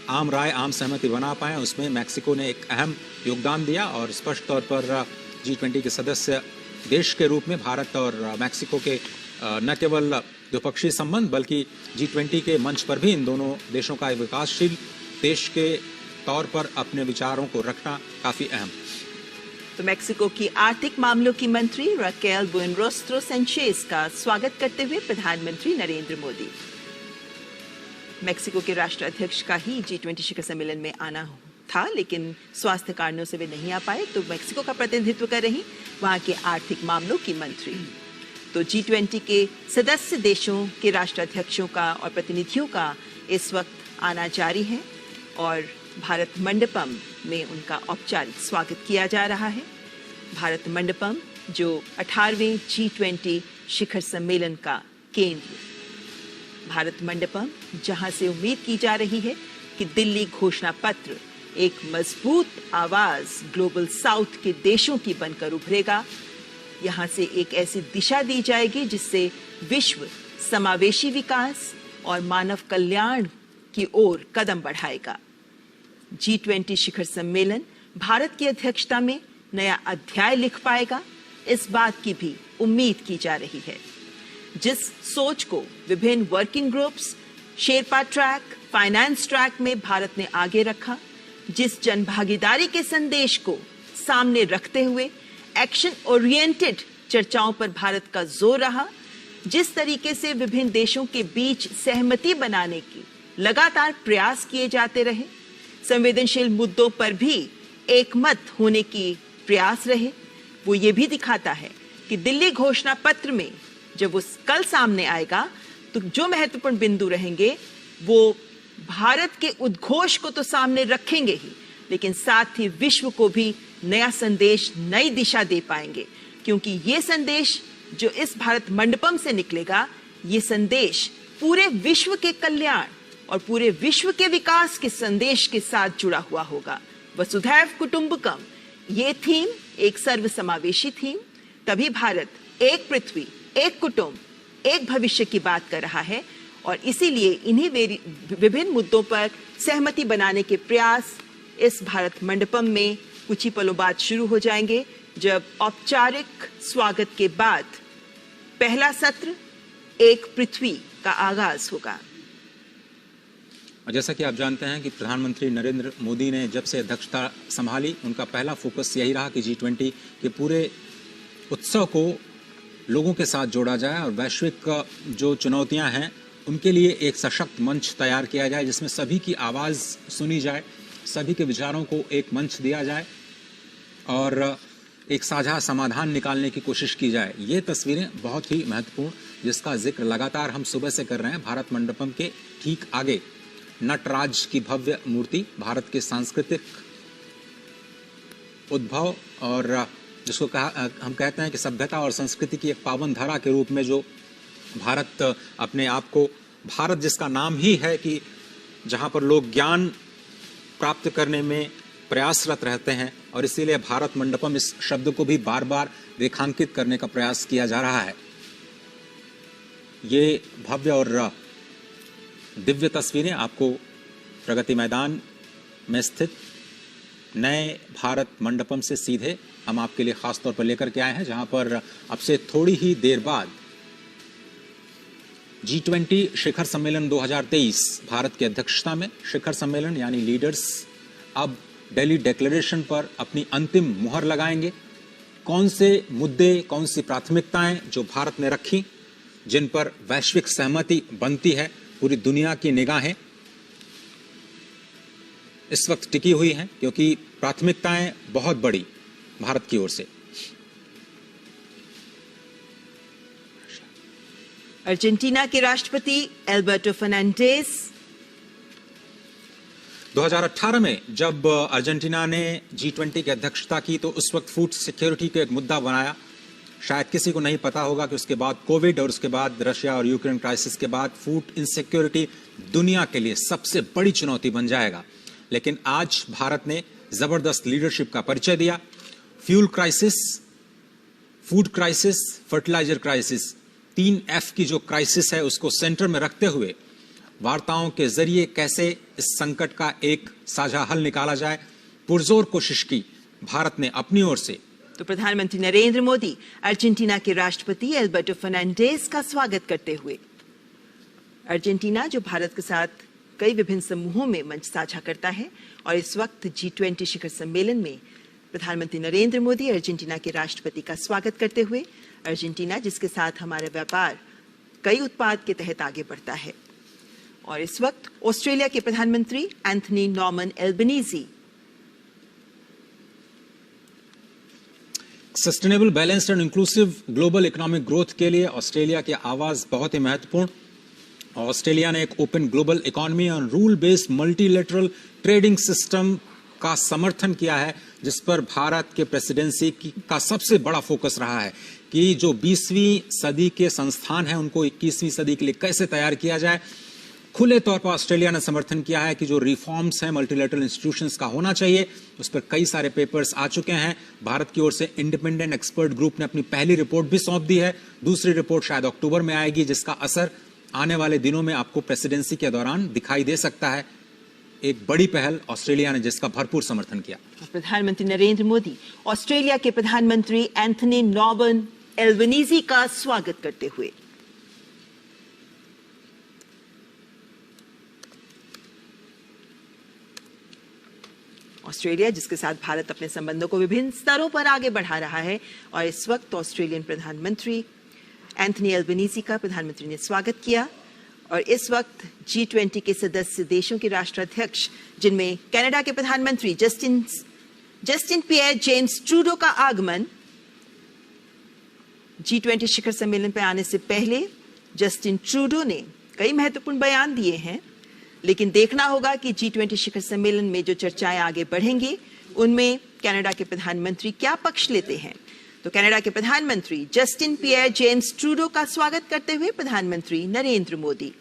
आम राय, आम सहमति बना पाए, उसमें मेक्सिको ने एक अहम योगदान दिया और स्पष्ट तौर पर G20 के सदस्य देश के रूप में भारत और मेक्सिको के न केवल द्विपक्षीय संबंध बल्कि G20 के मंच पर भी इन दोनों देशों का एक विकासशील देश के तौर पर अपने विचारों को रखना काफी अहम। तो मेक्सिको की आर्थिक मामलों की मंत्री राकेल बुएनरोस्ट्रो सैंचेज का स्वागत करते हुए प्रधानमंत्री नरेंद्र मोदी। मेक्सिको के राष्ट्राध्यक्ष का ही G20 शिखर सम्मेलन में आना था, लेकिन स्वास्थ्य कारणों से वे नहीं आ पाए, तो मेक्सिको का प्रतिनिधित्व कर रही वहां के आर्थिक मामलों की मंत्री। तो G20 के सदस्य देशों के राष्ट्राध्यक्षों का और प्रतिनिधियों का इस वक्त आना जारी है और भारत मंडपम में उनका औपचारिक स्वागत किया जा रहा है। भारत मंडपम जो 18वें G20 शिखर सम्मेलन का केंद्र। भारत मंडपम जहां से उम्मीद की जा रही है कि दिल्ली घोषणा पत्र एक मजबूत आवाज ग्लोबल साउथ के देशों की बनकर उभरेगा। यहां से एक ऐसी दिशा दी जाएगी जिससे विश्व समावेशी विकास और मानव कल्याण की ओर कदम बढ़ाएगा। G20 शिखर सम्मेलन भारत की अध्यक्षता में नया अध्याय लिख पाएगा, इस बात की भी उम्मीद की जा रही है। जिस सोच को विभिन्न working groups, Sherpa track, finance track में भारत ने आगे रखा, जिस जनभागीदारी के संदेश को सामने रखते हुए एक्शन ओरिएंटेड चर्चाओं पर भारत का जोर रहा, जिस तरीके से विभिन्न देशों के बीच सहमति बनाने की लगातार प्रयास किए जाते रहे, संवेदनशील मुद्दों पर भी एकमत होने की प्रयास रहे, वो ये भी दिखाता है कि दिल्ली घोषणा पत्र में जब वो कल सामने आएगा तो जो महत्वपूर्ण बिंदु रहेंगे वो भारत के उद्घोष को तो सामने रखेंगे ही, लेकिन साथ ही विश्व को भी नया संदेश, नई दिशा दे पाएंगे। क्योंकि ये संदेश जो इस भारत मंडपम से निकलेगा, ये संदेश पूरे विश्व के कल्याण और पूरे विश्व के विकास के संदेश के साथ जुड़ा हुआ होगा। वसुधैव कुटुंबकम ये थीम एक सर्वसमावेशी थीम, तभी भारत एक पृथ्वी, एक कुटुंब, एक भविष्य की बात कर रहा है और इसीलिए इन्हीं विभिन्न मुद्दों पर सहमति बनाने के प्रयास इस भारत मंडपम में कुछ ही पलों बाद शुरू हो जाएंगे, जब औपचारिक स्वागत के बाद पहला सत्र एक पृथ्वी का आगाज होगा। और जैसा कि आप जानते हैं कि प्रधानमंत्री नरेंद्र मोदी ने जब से अध्यक्षता संभाली, उनका पहला फोकस यही रहा कि G20 के पूरे उत्सव को लोगों के साथ जोड़ा जाए और वैश्विक जो चुनौतियां हैं उनके लिए एक सशक्त मंच तैयार किया जाए, जिसमें सभी की आवाज़ सुनी जाए, सभी के विचारों को एक मंच दिया जाए और एक साझा समाधान निकालने की कोशिश की जाए। ये तस्वीरें बहुत ही महत्वपूर्ण, जिसका जिक्र लगातार हम सुबह से कर रहे हैं। भारत मंडपम के ठीक आगे नटराज की भव्य मूर्ति भारत के सांस्कृतिक उद्भव और जिसको हम कहते हैं कि सभ्यता और संस्कृति की एक पावन धारा के रूप में जो भारत अपने आप को, भारत जिसका नाम ही है कि जहां पर लोग ज्ञान प्राप्त करने में प्रयासरत रहते हैं, और इसीलिए भारत मंडपम इस शब्द को भी बार बार रेखांकित करने का प्रयास किया जा रहा है। ये भव्य और दिव्य तस्वीरें आपको प्रगति मैदान में स्थित नए भारत मंडपम से सीधे हम आपके लिए खास तौर पर लेकर के आए हैं, जहां पर अब से थोड़ी ही देर बाद G20 शिखर सम्मेलन 2023 भारत की अध्यक्षता में शिखर सम्मेलन यानी लीडर्स अब दिल्ली डिक्लेरेशन पर अपनी अंतिम मुहर लगाएंगे। कौन से मुद्दे, कौन सी प्राथमिकताएं जो भारत ने रखी, जिन पर वैश्विक सहमति बनती है, पूरी दुनिया की निगाहें इस वक्त टिकी हुई हैं, क्योंकि प्राथमिकताएं बहुत बड़ी भारत की ओर से। अर्जेंटीना के राष्ट्रपति एल्बर्टो फर्नांडिस 2018 में जब अर्जेंटीना ने G20 की अध्यक्षता की तो उस वक्त फूड सिक्योरिटी को एक मुद्दा बनाया। शायद किसी को नहीं पता होगा कि उसके बाद कोविड और उसके बाद रशिया और यूक्रेन क्राइसिस के बाद फूड इनसिक्योरिटी दुनिया के लिए सबसे बड़ी चुनौती बन जाएगा। लेकिन आज भारत ने जबरदस्त लीडरशिप का परिचय दिया। Fuel crisis, food crisis, fertiliser crisis, 3F की जो क्राइसिस है उसको सेंटर में रखते हुए वार्ताओं के जरिए कैसे इस संकट का एक साझा हल निकाला जाए, पुरजोर कोशिश की भारत ने अपनी ओर से। तो प्रधानमंत्री नरेंद्र मोदी अर्जेंटीना के राष्ट्रपति एल्बर्टो फर्नांडिस का स्वागत करते हुए, अर्जेंटीना जो भारत के साथ कई विभिन्न समूहों में मंच साझा करता है और इस वक्त G20 शिखर सम्मेलन में प्रधानमंत्री नरेंद्र मोदी अर्जेंटीना के राष्ट्रपति का स्वागत करते हुए, अर्जेंटीना जिसके साथ हमारा व्यापार कई उत्पाद के तहत आगे बढ़ता है, और इस वक्त ऑस्ट्रेलिया के प्रधानमंत्री Anthony Norman Albanese sustainable, balanced and inclusive global economic growth के लिए ऑस्ट्रेलिया की आवाज बहुत ही महत्वपूर्ण। ऑस्ट्रेलिया ने एक ओपन ग्लोबल इकोनॉमी और rule based multilateral trading system का समर्थन किया है, जिस पर भारत के प्रेसिडेंसी का सबसे बड़ा फोकस रहा है कि जो 20वीं सदी के संस्थान हैं उनको 21वीं सदी के लिए कैसे तैयार किया जाए। खुले तौर पर ऑस्ट्रेलिया ने समर्थन किया है कि जो रिफॉर्म्स हैं मल्टीलैटरल इंस्टीट्यूशंस का होना चाहिए, उस पर कई सारे पेपर्स आ चुके हैं। भारत की ओर से इंडिपेंडेंट एक्सपर्ट ग्रुप ने अपनी पहली रिपोर्ट भी सौंप दी है, दूसरी रिपोर्ट शायद अक्टूबर में आएगी, जिसका असर आने वाले दिनों में आपको प्रेसिडेंसी के दौरान दिखाई दे सकता है। एक बड़ी पहल ऑस्ट्रेलिया ने जिसका भरपूर समर्थन किया। प्रधानमंत्री नरेंद्र मोदी ऑस्ट्रेलिया के प्रधानमंत्री एंथनी नॉर्बन एल्बनीजी का स्वागत करते हुए। ऑस्ट्रेलिया जिसके साथ भारत अपने संबंधों को विभिन्न स्तरों पर आगे बढ़ा रहा है, और इस वक्त ऑस्ट्रेलियन प्रधानमंत्री एंथनी एल्बनीजी का प्रधानमंत्री ने स्वागत किया। और इस वक्त G20 के सदस्य देशों के राष्ट्राध्यक्ष, जिनमें कनाडा के प्रधानमंत्री जस्टिन पियर जेम्स ट्रूडो का आगमन, G20 शिखर सम्मेलन पर आने से पहले जस्टिन ट्रूडो ने कई महत्वपूर्ण बयान दिए हैं, लेकिन देखना होगा कि G20 शिखर सम्मेलन में जो चर्चाएं आगे बढ़ेंगी उनमें कनाडा के प्रधानमंत्री क्या पक्ष लेते हैं। तो कनाडा के प्रधानमंत्री जस्टिन पियर जेम्स ट्रूडो का स्वागत करते हुए प्रधानमंत्री नरेंद्र मोदी।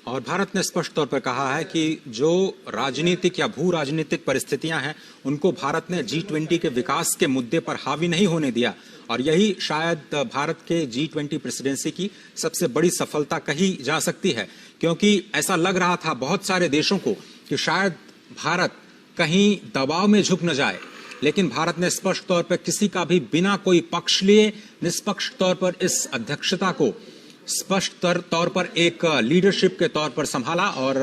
और भारत ने स्पष्ट तौर पर कहा है कि जो राजनीतिक या भू राजनीतिक परिस्थितियां हैं उनको भारत ने G20 के विकास के मुद्दे पर हावी नहीं होने दिया, और यही शायद भारत के G20 प्रेसिडेंसी की सबसे बड़ी सफलता कही जा सकती है, क्योंकि ऐसा लग रहा था बहुत सारे देशों को कि शायद भारत कहीं दबाव में झुक न जाए, लेकिन भारत ने स्पष्ट तौर पर किसी का भी बिना कोई पक्ष लिए निष्पक्ष तौर पर इस अध्यक्षता को स्पष्ट तौर पर एक लीडरशिप के तौर पर संभाला। और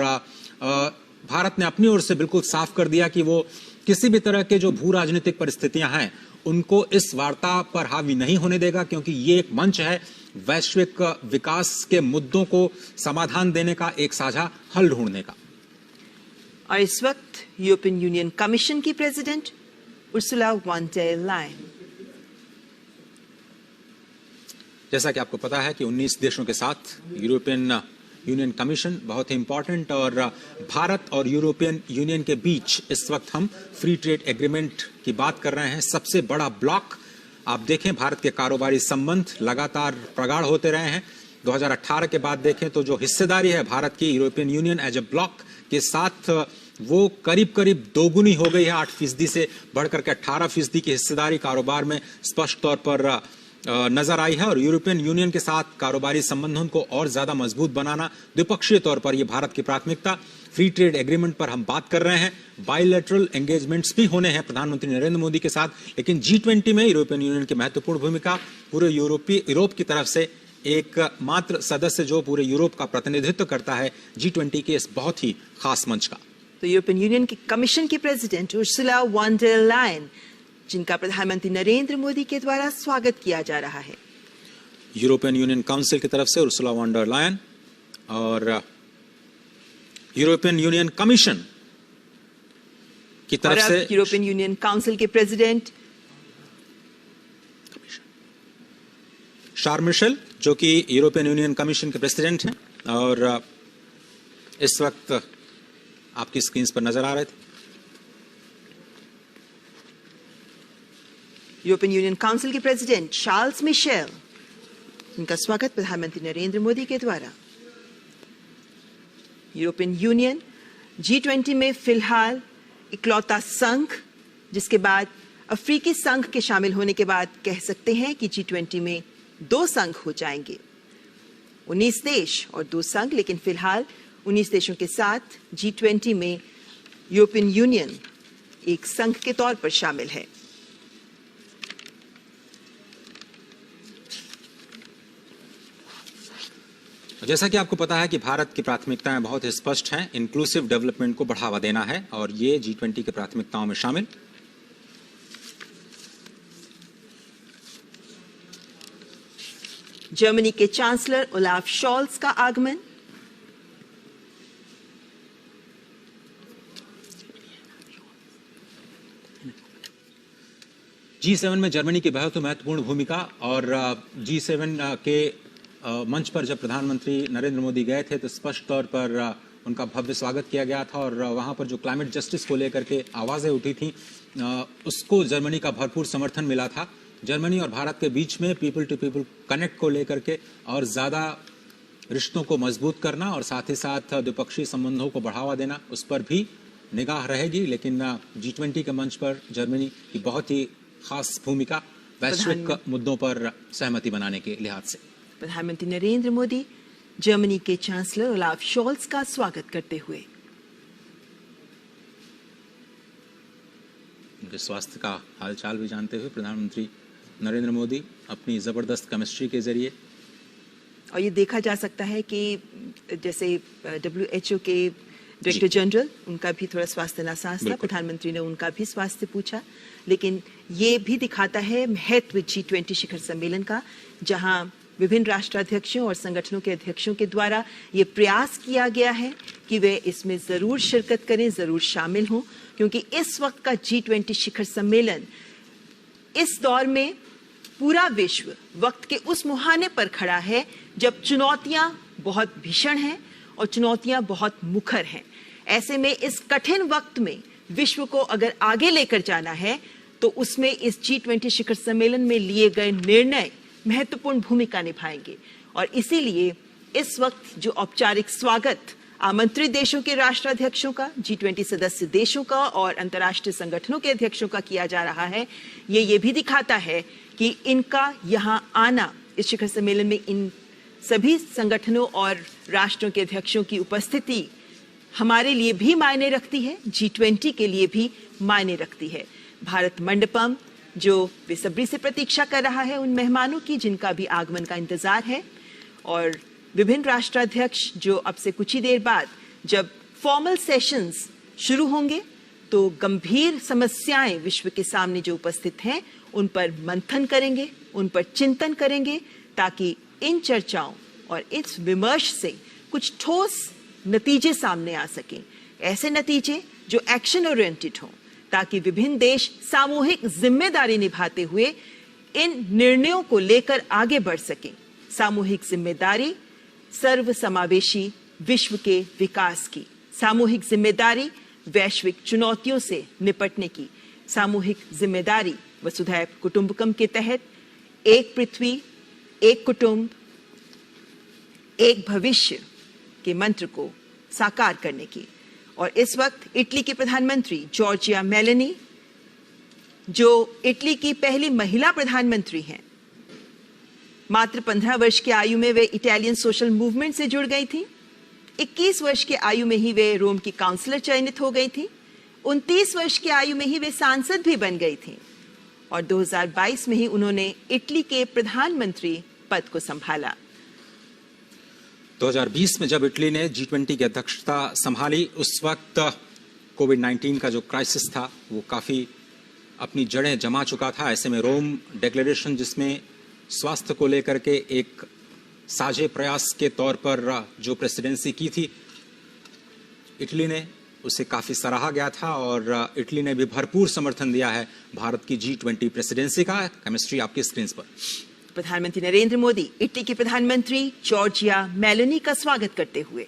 भारत ने अपनी ओर से बिल्कुल साफ कर दिया कि वो किसी भी तरह के जो भू राजनीतिक परिस्थितियां हैं उनको इस वार्ता पर हावी नहीं होने देगा, क्योंकि ये एक मंच है वैश्विक विकास के मुद्दों को समाधान देने का, एक साझा हल ढूंढने का। और इस वक्त यूरोपियन यूनियन कमीशन की president Ursula von der Leyen. जैसा कि आपको पता है कि 19 देशों के साथ यूरोपियन यूनियन कमीशन बहुत ही इंपॉर्टेंट, और भारत और यूरोपियन यूनियन के बीच इस वक्त हम फ्री ट्रेड एग्रीमेंट की बात कर रहे हैं। सबसे बड़ा ब्लॉक आप देखें, भारत के कारोबारी संबंध लगातार प्रगाढ़ होते रहे हैं। 2018 के बाद देखें तो जो हिस्सेदारी है भारत की European Union as a bloc के साथ, वो करीब करीब दोगुनी हो गई है। 8% से बढ़कर के 18% की हिस्सेदारी कारोबार में स्पष्ट तौर पर नजर आई है। और यूरोपियन यूनियन के साथ कारोबारी संबंधों को और ज्यादा मजबूत बनाना द्विपक्षीय तौर पर यह भारत की प्राथमिकता। फ्री ट्रेड एग्रीमेंट पर हम बात कर रहे हैं, बायलैटरल एंगेजमेंट्स भी होने हैं प्रधानमंत्री नरेंद्र मोदी के साथ, लेकिन G20 में यूरोपियन यूनियन की महत्वपूर्ण भूमिका। पूरे यूरोप की तरफ से एक मात्र सदस्य जो पूरे यूरोप का प्रतिनिधित्व करता है G20 के इस बहुत ही खास मंच का। तो यूरोपियन यूनियन की कमीशन की president Ursula von der Leyen, जिनका प्रधानमंत्री नरेंद्र मोदी के द्वारा स्वागत किया जा रहा है। यूरोपियन यूनियन काउंसिल की तरफ से उर्सुला वॉन डेर लायन, और यूरोपियन यूनियन कमीशन की तरफ से यूरोपियन यूनियन काउंसिल के प्रेसिडेंट शार्ल मिशेल, जो कि यूरोपियन यूनियन कमीशन के प्रेसिडेंट हैं, और इस वक्त आपकी स्क्रीन पर नजर आ रहे थे। यूरोपियन यूनियन काउंसिल के प्रेसिडेंट शार्ल्स मिशेल, जिनका स्वागत प्रधानमंत्री नरेंद्र मोदी के द्वारा। यूरोपियन यूनियन G20 में फिलहाल इकलौता संघ, जिसके बाद अफ्रीकी संघ के शामिल होने के बाद कह सकते हैं कि G20 में 2 संघ हो जाएंगे, 19 देश और 2 संघ। लेकिन फिलहाल 19 देशों के साथ G20 में यूरोपियन यूनियन एक संघ के तौर पर शामिल है। जैसा कि आपको पता है कि भारत की प्राथमिकताएं बहुत स्पष्ट हैं, इंक्लूसिव डेवलपमेंट को बढ़ावा देना है, और ये G20 की प्राथमिकताओं में शामिल। जर्मनी के चांसलर ओलाफ शॉल्स का आगमन। G7 में जर्मनी की बहुत महत्वपूर्ण भूमिका, और G7 के मंच पर जब प्रधानमंत्री नरेंद्र मोदी गए थे तो स्पष्ट तौर पर उनका भव्य स्वागत किया गया था और वहां पर जो क्लाइमेट जस्टिस को लेकर के आवाजें उठी थी उसको जर्मनी का भरपूर समर्थन मिला था। जर्मनी और भारत के बीच में पीपल टू पीपल कनेक्ट को लेकर के और ज्यादा रिश्तों को मजबूत करना और साथ ही साथ द्विपक्षीय संबंधों को बढ़ावा देना, उस पर भी निगाह रहेगी। लेकिन G20 के मंच पर जर्मनी की बहुत ही खास भूमिका वैश्विक मुद्दों पर सहमति बनाने के लिहाज से। प्रधानमंत्री नरेंद्र मोदी जर्मनी के चांसलर ओलाफ शोल्स का स्वागत करते हुए। उनके स्वास्थ्य का हालचाल भी जानते हुए प्रधानमंत्री नरेंद्र मोदी अपनी जबरदस्त केमिस्ट्री के जरिए, और ये देखा जा सकता है कि जैसे WHO के डायरेक्टर जनरल, उनका भी थोड़ा स्वास्थ्य नासाज था, प्रधानमंत्री ने उनका भी स्वास्थ्य पूछा। लेकिन ये भी दिखाता है महत्व G20 शिखर सम्मेलन का, जहां विभिन्न राष्ट्राध्यक्षों और संगठनों के अध्यक्षों के द्वारा ये प्रयास किया गया है कि वे इसमें जरूर शिरकत करें, जरूर शामिल हों, क्योंकि इस वक्त का G20 शिखर सम्मेलन इस दौर में पूरा विश्व वक्त के उस मुहाने पर खड़ा है जब चुनौतियां बहुत भीषण हैं और चुनौतियां बहुत मुखर हैं। ऐसे में इस कठिन वक्त में विश्व को अगर आगे लेकर जाना है तो उसमें इस G20 शिखर सम्मेलन में लिए गए निर्णय महत्वपूर्ण भूमिका निभाएंगे। और इसीलिए इस वक्त जो औपचारिक स्वागत आमंत्रित देशों के राष्ट्राध्यक्षों का, G20 सदस्य देशों का और अंतर्राष्ट्रीय संगठनों के अध्यक्षों का किया जा रहा है, ये भी दिखाता है कि इनका यहाँ आना, इस शिखर सम्मेलन में इन सभी संगठनों और राष्ट्रों के अध्यक्षों की उपस्थिति हमारे लिए भी मायने रखती है, G20 के लिए भी मायने रखती है। भारत मंडपम जो बेसब्री से प्रतीक्षा कर रहा है उन मेहमानों की जिनका भी आगमन का इंतजार है, और विभिन्न राष्ट्राध्यक्ष जो अब से कुछ ही देर बाद जब फॉर्मल सेशंस शुरू होंगे तो गंभीर समस्याएं विश्व के सामने जो उपस्थित हैं उन पर मंथन करेंगे, उन पर चिंतन करेंगे, ताकि इन चर्चाओं और इस विमर्श से कुछ ठोस नतीजे सामने आ सकें, ऐसे नतीजे जो एक्शन ओरिएंटेड हों, ताकि विभिन्न देश सामूहिक जिम्मेदारी निभाते हुए इन निर्णयों को लेकर आगे बढ़ सकें। सामूहिक जिम्मेदारी सर्वसमावेशी विश्व के विकास की, सामूहिक जिम्मेदारी वैश्विक चुनौतियों से निपटने की, सामूहिक जिम्मेदारी वसुधैव कुटुंबकम के तहत एक पृथ्वी, एक कुटुंब, एक भविष्य के मंत्र को साकार करने की। और इस वक्त इटली की प्रधानमंत्री जॉर्जिया मेलोनी, जो इटली की पहली महिला प्रधानमंत्री हैं, मात्र 15 वर्ष की आयु में वे इटालियन सोशल मूवमेंट से जुड़ गई थी। 21 वर्ष की आयु में ही वे रोम की काउंसलर चयनित हो गई थी। 29 वर्ष की आयु में ही वे सांसद भी बन गई थी और 2022 में ही उन्होंने इटली के प्रधानमंत्री पद को संभाला। 2020 में जब इटली ने G20 की अध्यक्षता संभाली, उस वक्त कोविड-19 का जो क्राइसिस था वो काफी अपनी जड़ें जमा चुका था। ऐसे में रोम डिक्लेरेशन, जिसमें स्वास्थ्य को लेकर के एक साझे प्रयास के तौर पर जो प्रेसिडेंसी की थी, इटली ने उसे काफी सराहा गया था और इटली ने भी भरपूर समर्थन दिया है भारत की G20 प्रेसिडेंसी का। केमिस्ट्री आपकी स्क्रीन पर। प्रधानमंत्री नरेंद्र मोदी इटली की प्रधानमंत्री जॉर्जिया मेलोनी का स्वागत करते हुए।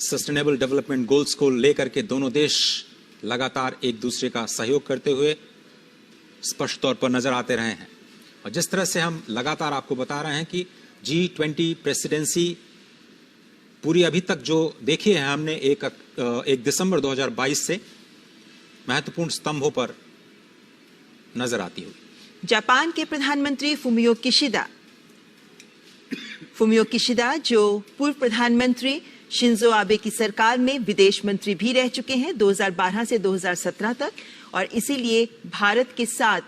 सस्टेनेबल डेवलपमेंट गोल्स को लेकर के दोनों देश लगातार एक दूसरे का सहयोग करते हुए स्पष्ट तौर पर नजर आते रहे हैं। और जिस तरह से हम लगातार आपको बता रहे हैं कि G20 प्रेसिडेंसी पूरी अभी तक जो देखी है हमने 1 दिसंबर 2022 से महत्वपूर्ण स्तंभों पर नजर आती हुई। जापान के प्रधानमंत्री फुमियो किशिदा जो पूर्व प्रधानमंत्री शिंजो आबे की सरकार में विदेश मंत्री भी रह चुके हैं 2012 से 2017 तक, और इसीलिए भारत के साथ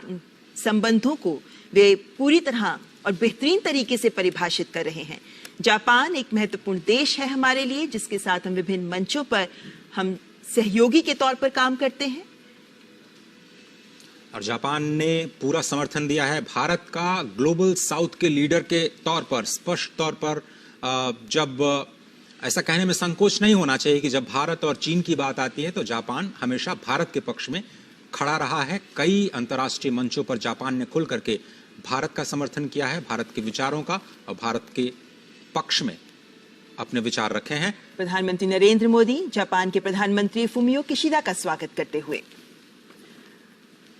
संबंधों को वे पूरी तरह और बेहतरीन तरीके से परिभाषित कर रहे हैं। जापान एक महत्वपूर्ण देश है हमारे लिए, जिसके साथ हम विभिन्न मंचों पर हम सहयोगी के तौर पर काम करते हैं। और जापान ने पूरा समर्थन दिया है भारत का ग्लोबल साउथ के लीडर के तौर पर। स्पष्ट तौर पर जब ऐसा कहने में संकोच नहीं होना चाहिए कि जब भारत और चीन की बात आती है तो जापान हमेशा भारत के पक्ष में खड़ा रहा है। कई अंतर्राष्ट्रीय मंचों पर जापान ने खुल करके भारत का समर्थन किया है, भारत के विचारों का, और भारत के पक्ष में अपने विचार रखे हैं। प्रधानमंत्री नरेंद्र मोदी जापान के प्रधानमंत्री फुमियो किशिदा का स्वागत करते हुए।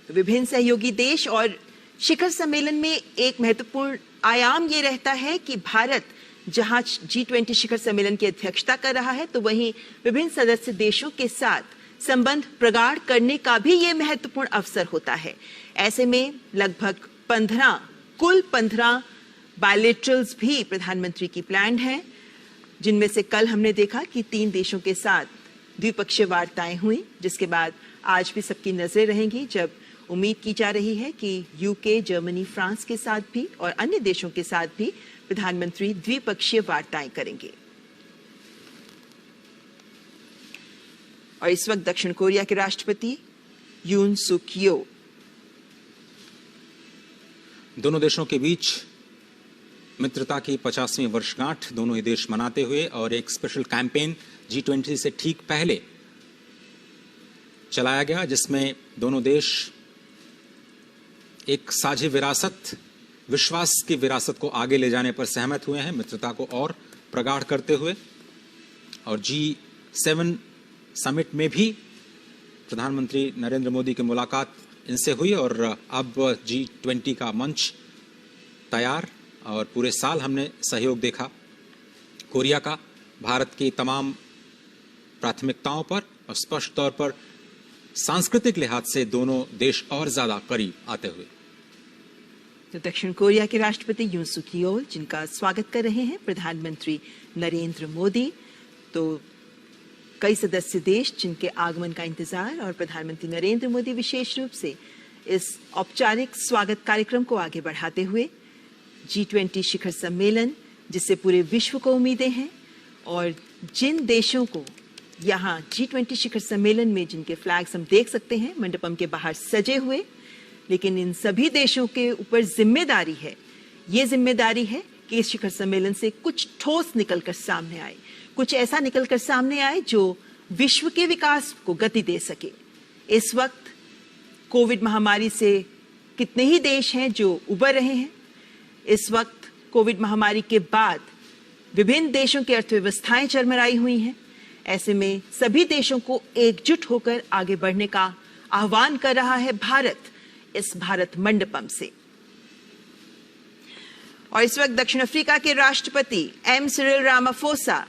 विभिन्न सहयोगी देश और शिखर सम्मेलन में एक महत्वपूर्ण आयाम ये रहता है कि भारत जहां G20 शिखर सम्मेलन की अध्यक्षता कर रहा है, तो वहीं विभिन्न सदस्य देशों के साथ संबंध प्रगाढ़ करने का भी ये महत्वपूर्ण अवसर होता है। ऐसे में लगभग 15 बायलैटरल्स भी प्रधानमंत्री की प्लान्ड हैं, जिनमें से कल हमने देखा कि 3 देशों के साथ द्विपक्षीय वार्ताएं हुई, जिसके बाद आज भी सबकी नजरें रहेंगी, जब उम्मीद की जा रही है कि यूके, जर्मनी, फ्रांस के साथ भी और अन्य देशों के साथ भी प्रधानमंत्री द्विपक्षीय वार्ताएं करेंगे। और इस वक्त दक्षिण कोरिया के राष्ट्रपति यून सुक यो दोनों देशों के बीच मित्रता की 50वीं वर्षगांठ दोनों ही देश मनाते हुए और एक स्पेशल कैंपेन G20 से ठीक पहले चलाया गया, जिसमें दोनों देश एक साझी विरासत, विश्वास की विरासत को आगे ले जाने पर सहमत हुए हैं, मित्रता को और प्रगाढ़ करते हुए। और G7 समिट में भी प्रधानमंत्री नरेंद्र मोदी की मुलाकात इनसे हुई और अब G20 का मंच तैयार। और पूरे साल हमने सहयोग देखा कोरिया का भारत की तमाम प्राथमिकताओं पर, और स्पष्ट तौर पर सांस्कृतिक लिहाज से दोनों देश और ज्यादा करीब आते हुए। तो दक्षिण कोरिया के राष्ट्रपति यून सुक योल, जिनका स्वागत कर रहे हैं प्रधानमंत्री नरेंद्र मोदी, तो कई सदस्य देश जिनके आगमन का इंतजार, और प्रधानमंत्री नरेंद्र मोदी विशेष रूप से इस औपचारिक स्वागत कार्यक्रम को आगे बढ़ाते हुए G20 शिखर सम्मेलन, जिससे पूरे विश्व को उम्मीदें हैं, और जिन देशों को यहाँ G20 शिखर सम्मेलन में जिनके फ्लैग्स हम देख सकते हैं मंडपम के बाहर सजे हुए, लेकिन इन सभी देशों के ऊपर जिम्मेदारी है, ये जिम्मेदारी है कि इस शिखर सम्मेलन से कुछ ठोस निकलकर सामने आए, कुछ ऐसा निकलकर सामने आए जो विश्व के विकास को गति दे सके। इस वक्त कोविड महामारी से कितने ही देश हैं जो उबर रहे हैं। इस वक्त कोविड महामारी के बाद विभिन्न देशों की अर्थव्यवस्थाएं चरमराई हुई हैं। ऐसे में सभी देशों को एकजुट होकर आगे बढ़ने का आह्वान कर रहा है भारत, इस भारत मंडपम से। और इस वक्त दक्षिण अफ्रीका के राष्ट्रपति एम सिरिल रामाफोसा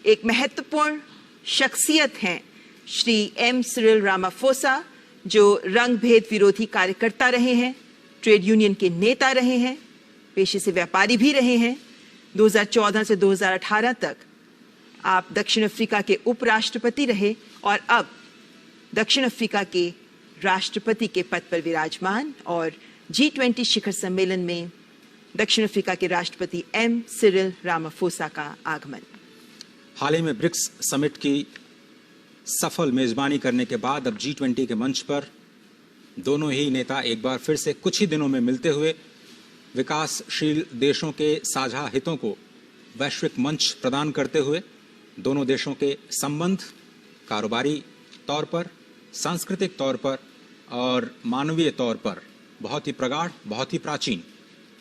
एक महत्वपूर्ण शख्सियत हैं। श्री एम सिरिल रामाफोसा, जो रंग भेद विरोधी कार्यकर्ता रहे हैं, ट्रेड यूनियन के नेता रहे हैं, पेशे से व्यापारी भी रहे हैं। 2014 से 2018 तक आप दक्षिण अफ्रीका के उपराष्ट्रपति रहे और अब दक्षिण अफ्रीका के राष्ट्रपति के पद पर विराजमान। और G20 शिखर सम्मेलन में दक्षिण अफ्रीका के राष्ट्रपति एम सिरिल रामाफोसा का आगमन। हाल ही में ब्रिक्स समिट की सफल मेजबानी करने के बाद अब G20 के मंच पर दोनों ही नेता एक बार फिर से कुछ ही दिनों में मिलते हुए विकासशील देशों के साझा हितों को वैश्विक मंच प्रदान करते हुए दोनों देशों के संबंध कारोबारी तौर पर, सांस्कृतिक तौर पर और मानवीय तौर पर बहुत ही प्रगाढ़, बहुत ही प्राचीन।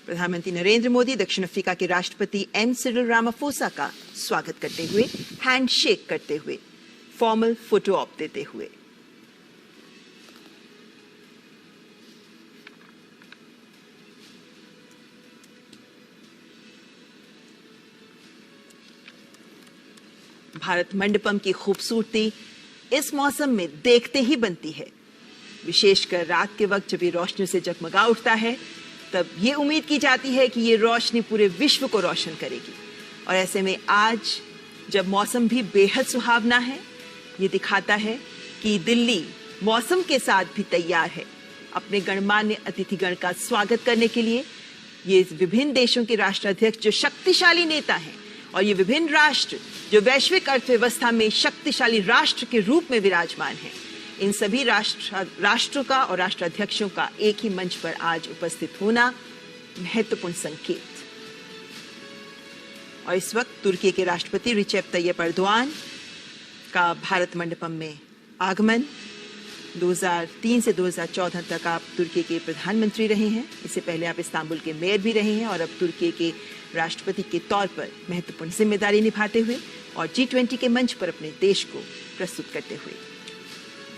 प्रधानमंत्री नरेंद्र मोदी दक्षिण अफ्रीका के राष्ट्रपति एम सिरिल रामाफोसा का स्वागत करते हुए, हैंडशेक करते हुए, फॉर्मल फोटो ऑप देते हुए। भारत मंडपम की खूबसूरती इस मौसम में देखते ही बनती है। विशेषकर रात के वक्त जब ये रोशनी से जगमगा उठता है, तब ये उम्मीद की जाती है कि ये रोशनी पूरे विश्व को रोशन करेगी। और ऐसे में आज जब मौसम भी बेहद सुहावना है, ये दिखाता है कि दिल्ली मौसम के साथ भी तैयार है अपने गणमान्य अतिथिगण का स्वागत करने के लिए। ये विभिन्न देशों के राष्ट्राध्यक्ष जो शक्तिशाली नेता हैं, और ये विभिन्न राष्ट्र जो वैश्विक अर्थव्यवस्था में शक्तिशाली राष्ट्र के रूप में विराजमान हैं, इन सभी राष्ट्रों का और राष्ट्राध्यक्षों का एक ही मंच पर आज उपस्थित होना महत्वपूर्ण संकेत। और इस वक्त तुर्की के राष्ट्रपति रिसेप तैयप एर्दोआन का भारत मंडपम में आगमन। 2003 से 2014 तक आप तुर्की के प्रधानमंत्री रहे हैं। इससे पहले आप इस्तांबुल के मेयर भी रहे हैं और अब तुर्की के राष्ट्रपति के तौर पर महत्वपूर्ण जिम्मेदारी निभाते हुए और G20 के मंच पर अपने देश को प्रस्तुत करते हुए।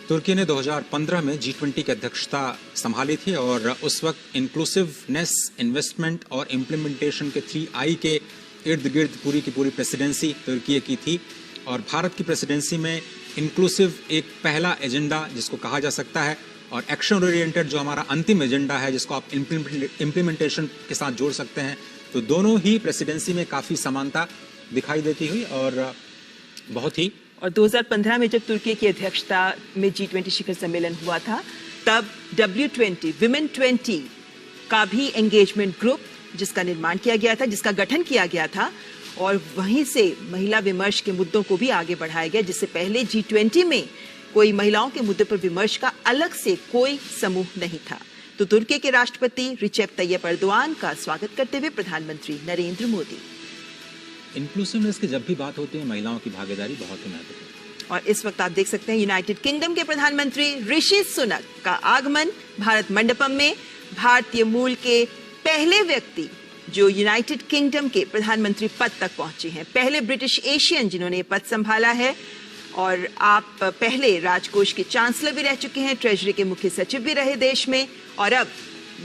तुर्की ने 2015 में G20 की अध्यक्षता संभाली थी और उस वक्त इंक्लूसिवनेस, इन्वेस्टमेंट और इम्प्लीमेंटेशन के 3I के इर्द गिर्द पूरी की पूरी प्रेसिडेंसी तुर्की की थी। और भारत की प्रेसिडेंसी में इंक्लूसिव एक पहला एजेंडा जिसको कहा जा सकता है, और एक्शन ओरिएंटेड जो हमारा अंतिम एजेंडा है जिसको आप इम्प्लीमेंटेशन के साथ जोड़ सकते हैं। तो दोनों ही प्रेसिडेंसी में काफ़ी समानता दिखाई देती हुई और बहुत ही। और 2015 में जब तुर्की की अध्यक्षता में G20 शिखर सम्मेलन हुआ था, तब W20 विमेन 20 का भी एंगेजमेंट ग्रुप जिसका निर्माण किया गया था, जिसका गठन किया गया था, और वहीं से महिला विमर्श के मुद्दों को भी आगे बढ़ाया गया, जिससे पहले G20 में कोई महिलाओं के मुद्दे पर विमर्श का अलग से कोई समूह नहीं था। तो तुर्की के राष्ट्रपति रिसेप तैयप एर्दोआन का स्वागत करते हुए प्रधानमंत्री नरेंद्र मोदी। इंक्लूसिवनेस की जब भी बात होती है, महिलाओं की भागीदारी बहुत ही महत्वपूर्ण है। और इस वक्त आप देख सकते हैं यूनाइटेड किंगडम के प्रधानमंत्री ऋषि सुनक का आगमन भारत मंडपम में। भारतीय मूल के पहले व्यक्ति जो यूनाइटेड किंगडम के प्रधानमंत्री पद तक पहुंचे हैं, पहले ब्रिटिश एशियन जिन्होंने पद संभाला है। और आप पहले राजकोष के चांसलर भी रह चुके हैं, ट्रेजरी के मुख्य सचिव भी रहे देश में, और अब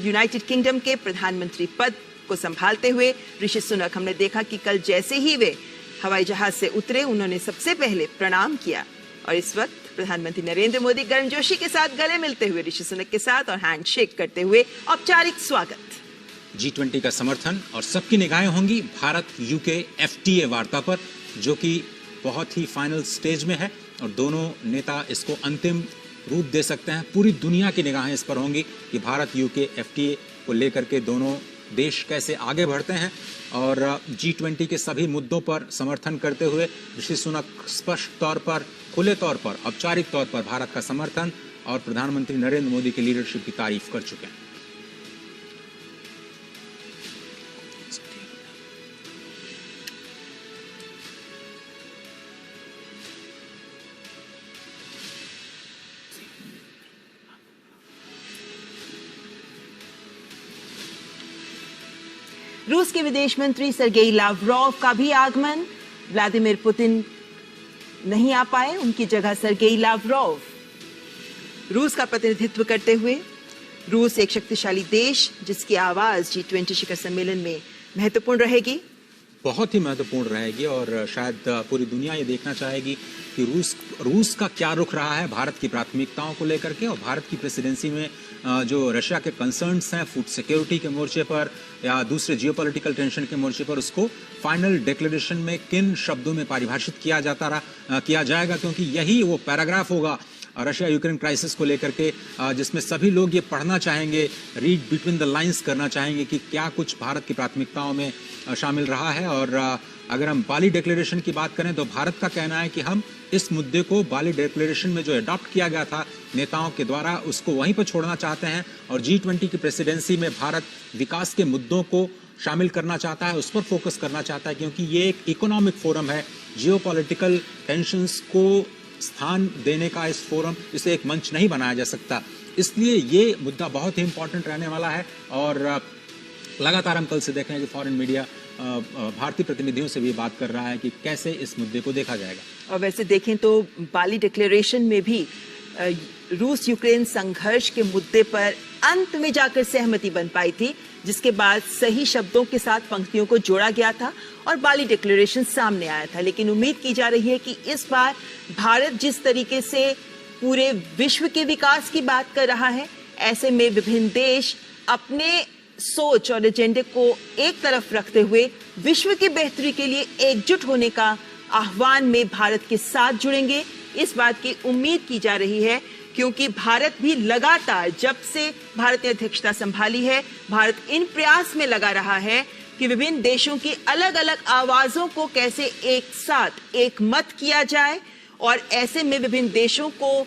यूनाइटेड किंगडम के प्रधानमंत्री पद को संभालते हुए ऋषि सुनक, हमने देखा कि कल जैसे ही वे हवाई जहाज से उतरे, उन्होंने सबसे पहले प्रणाम किया। और इस वक्त प्रधानमंत्री नरेंद्र मोदी गर्मजोशी के साथ गले मिलते हुए ऋषि सुनक के साथ और हैंडशेक करते हुए औपचारिक स्वागत। G20 का समर्थन और सबकी निगाहें होंगी भारत UK FTA वार्ता पर, जो कि बहुत ही फाइनल स्टेज में है और दोनों नेता इसको अंतिम रूप दे सकते हैं। पूरी दुनिया की निगाहें इस पर होंगी कि भारत UK FTA को लेकर के दोनों देश कैसे आगे बढ़ते हैं। और G20 के सभी मुद्दों पर समर्थन करते हुए ऋषि सुनक स्पष्ट तौर पर, खुले तौर पर, औपचारिक तौर पर भारत का समर्थन और प्रधानमंत्री नरेंद्र मोदी की लीडरशिप की तारीफ कर चुके हैं। रूस के विदेश मंत्री सर्गेई लावरोव का भी आगमन। व्लादिमीर पुतिन नहीं आ पाए, उनकी जगह सर्गेई लावरोव रूस का प्रतिनिधित्व करते हुए। रूस एक शक्तिशाली देश जिसकी आवाज G20 शिखर सम्मेलन में महत्वपूर्ण रहेगी, बहुत ही महत्वपूर्ण रहेगी। और शायद पूरी दुनिया ये देखना चाहेगी कि रूस का क्या रुख रहा है भारत की प्राथमिकताओं को लेकर के, और भारत की प्रेसिडेंसी में जो रशिया के कंसर्न्स हैं फूड सिक्योरिटी के मोर्चे पर या दूसरे जियोपॉलिटिकल टेंशन के मोर्चे पर, उसको फाइनल डिक्लेरेशन में किन शब्दों में परिभाषित किया जाएगा, क्योंकि यही वो पैराग्राफ होगा रशिया यूक्रेन क्राइसिस को लेकर के जिसमें सभी लोग ये पढ़ना चाहेंगे, रीड बिटवीन द लाइंस करना चाहेंगे कि क्या कुछ भारत की प्राथमिकताओं में शामिल रहा है। और अगर हम बाली डिक्लेरेशन की बात करें तो भारत का कहना है कि हम इस मुद्दे को बाली डिक्लेरेशन में जो अडॉप्ट किया गया था नेताओं के द्वारा, उसको वहीं पर छोड़ना चाहते हैं। और G20 की प्रेसिडेंसी में भारत विकास के मुद्दों को शामिल करना चाहता है, उस पर फोकस करना चाहता है, क्योंकि ये एक इकोनॉमिक फोरम है। जियोपॉलिटिकल टेंशंस को स्थान देने का इस फोरम, इसे एक मंच नहीं बनाया जा सकता। इसलिए ये मुद्दा बहुत ही इंपॉर्टेंट रहने वाला है। और लगातार हम कल से देख रहे हैं कि फॉरेन मीडिया भारतीय प्रतिनिधियों से भी बात कर रहा है कि कैसे इस मुद्दे को देखा जाएगा। और वैसे देखें तो बाली डिक्लेरेशन में भी रूस यूक्रेन संघर्ष के मुद्दे पर अंत में जाकर सहमति बन पाई थी, जिसके बाद सही शब्दों के साथ पंक्तियों को जोड़ा गया था और बाली डिक्लेरेशन सामने आया था। लेकिन उम्मीद की जा रही है कि इस बार भारत जिस तरीके से पूरे विश्व के विकास की बात कर रहा है, ऐसे में विभिन्न देश अपने सोच और एजेंडे को एक तरफ रखते हुए विश्व की बेहतरी के लिए एकजुट होने का आह्वान में भारत के साथ जुड़ेंगे। इस बात की उम्मीद की जा रही है, क्योंकि भारत भी लगातार जब से भारत ने अध्यक्षता संभाली है, भारत इन प्रयास में लगा रहा है कि विभिन्न देशों की अलग अलग आवाजों को कैसे एक साथ एक मत किया जाए, और ऐसे में विभिन्न देशों को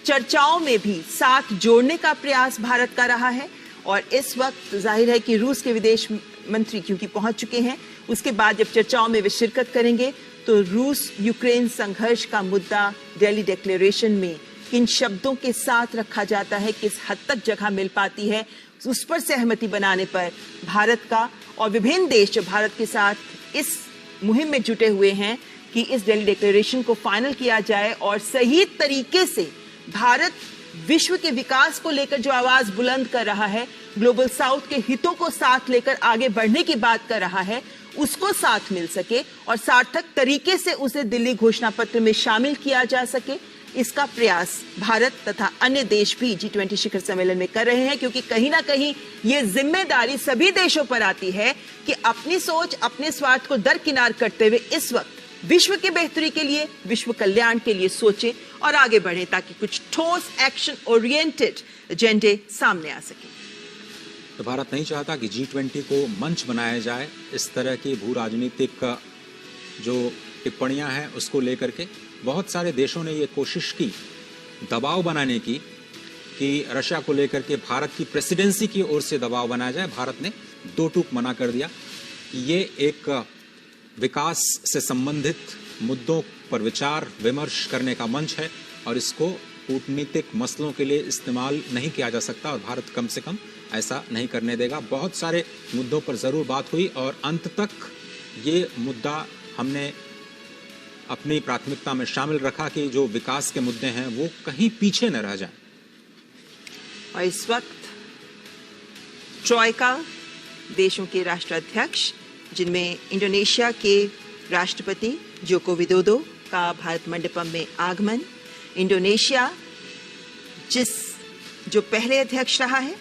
चर्चाओं में भी साथ जोड़ने का प्रयास भारत का रहा है। और इस वक्त जाहिर है कि रूस के विदेश मंत्री क्योंकि पहुंच चुके हैं, उसके बाद जब चर्चाओं में वे शिरकत करेंगे तो रूस यूक्रेन संघर्ष का मुद्दा दिल्ली डिक्लेरेशन में किन शब्दों के साथ रखा जाता है, किस हद तक जगह मिल पाती है, उस पर सहमति बनाने पर भारत का और विभिन्न देश जो भारत के साथ इस मुहिम में जुटे हुए हैं कि इस दिल्ली डिक्लेरेशन को फाइनल किया जाए और सही तरीके से भारत विश्व के विकास को लेकर जो आवाज बुलंद कर रहा है, ग्लोबल साउथ के हितों को साथ लेकर आगे बढ़ने की बात कर रहा है, उसको साथ मिल सके और सार्थक तरीके से उसे दिल्ली घोषणा पत्र में शामिल किया जा सके, इसका प्रयास भारत तथा अन्य देश भी G20 शिखर सम्मेलन में कर रहे हैं, क्योंकि कहीं ना कहीं ये जिम्मेदारी सभी देशों पर आती है कि अपनी सोच, अपने स्वार्थ को दरकिनार करते हुए इस वक्त विश्व की बेहतरी के लिए, विश्व कल्याण के लिए सोचें और आगे बढ़ें, ताकि कुछ ठोस एक्शन ओरिएंटेड एजेंडे सामने आ सके। तो भारत नहीं चाहता कि G20 को मंच बनाया जाए इस तरह की भू राजनीतिक जो टिप्पणियां हैं उसको लेकर के। बहुत सारे देशों ने ये कोशिश की दबाव बनाने की कि रशिया को लेकर के भारत की प्रेसिडेंसी की ओर से दबाव बनाया जाए। भारत ने दो टूक मना कर दिया। ये एक विकास से संबंधित मुद्दों पर विचार विमर्श करने का मंच है और इसको कूटनीतिक मसलों के लिए इस्तेमाल नहीं किया जा सकता और भारत कम से कम ऐसा नहीं करने देगा। बहुत सारे मुद्दों पर जरूर बात हुई और अंत तक ये मुद्दा हमने अपनी प्राथमिकता में शामिल रखा कि जो विकास के मुद्दे हैं वो कहीं पीछे न रह जाएं। और इस वक्त ट्रॉयका देशों के राष्ट्राध्यक्ष, जिनमें इंडोनेशिया के राष्ट्रपति जोको विदोदो का भारत मंडपम में आगमन, इंडोनेशिया जो पहले अध्यक्ष रहा है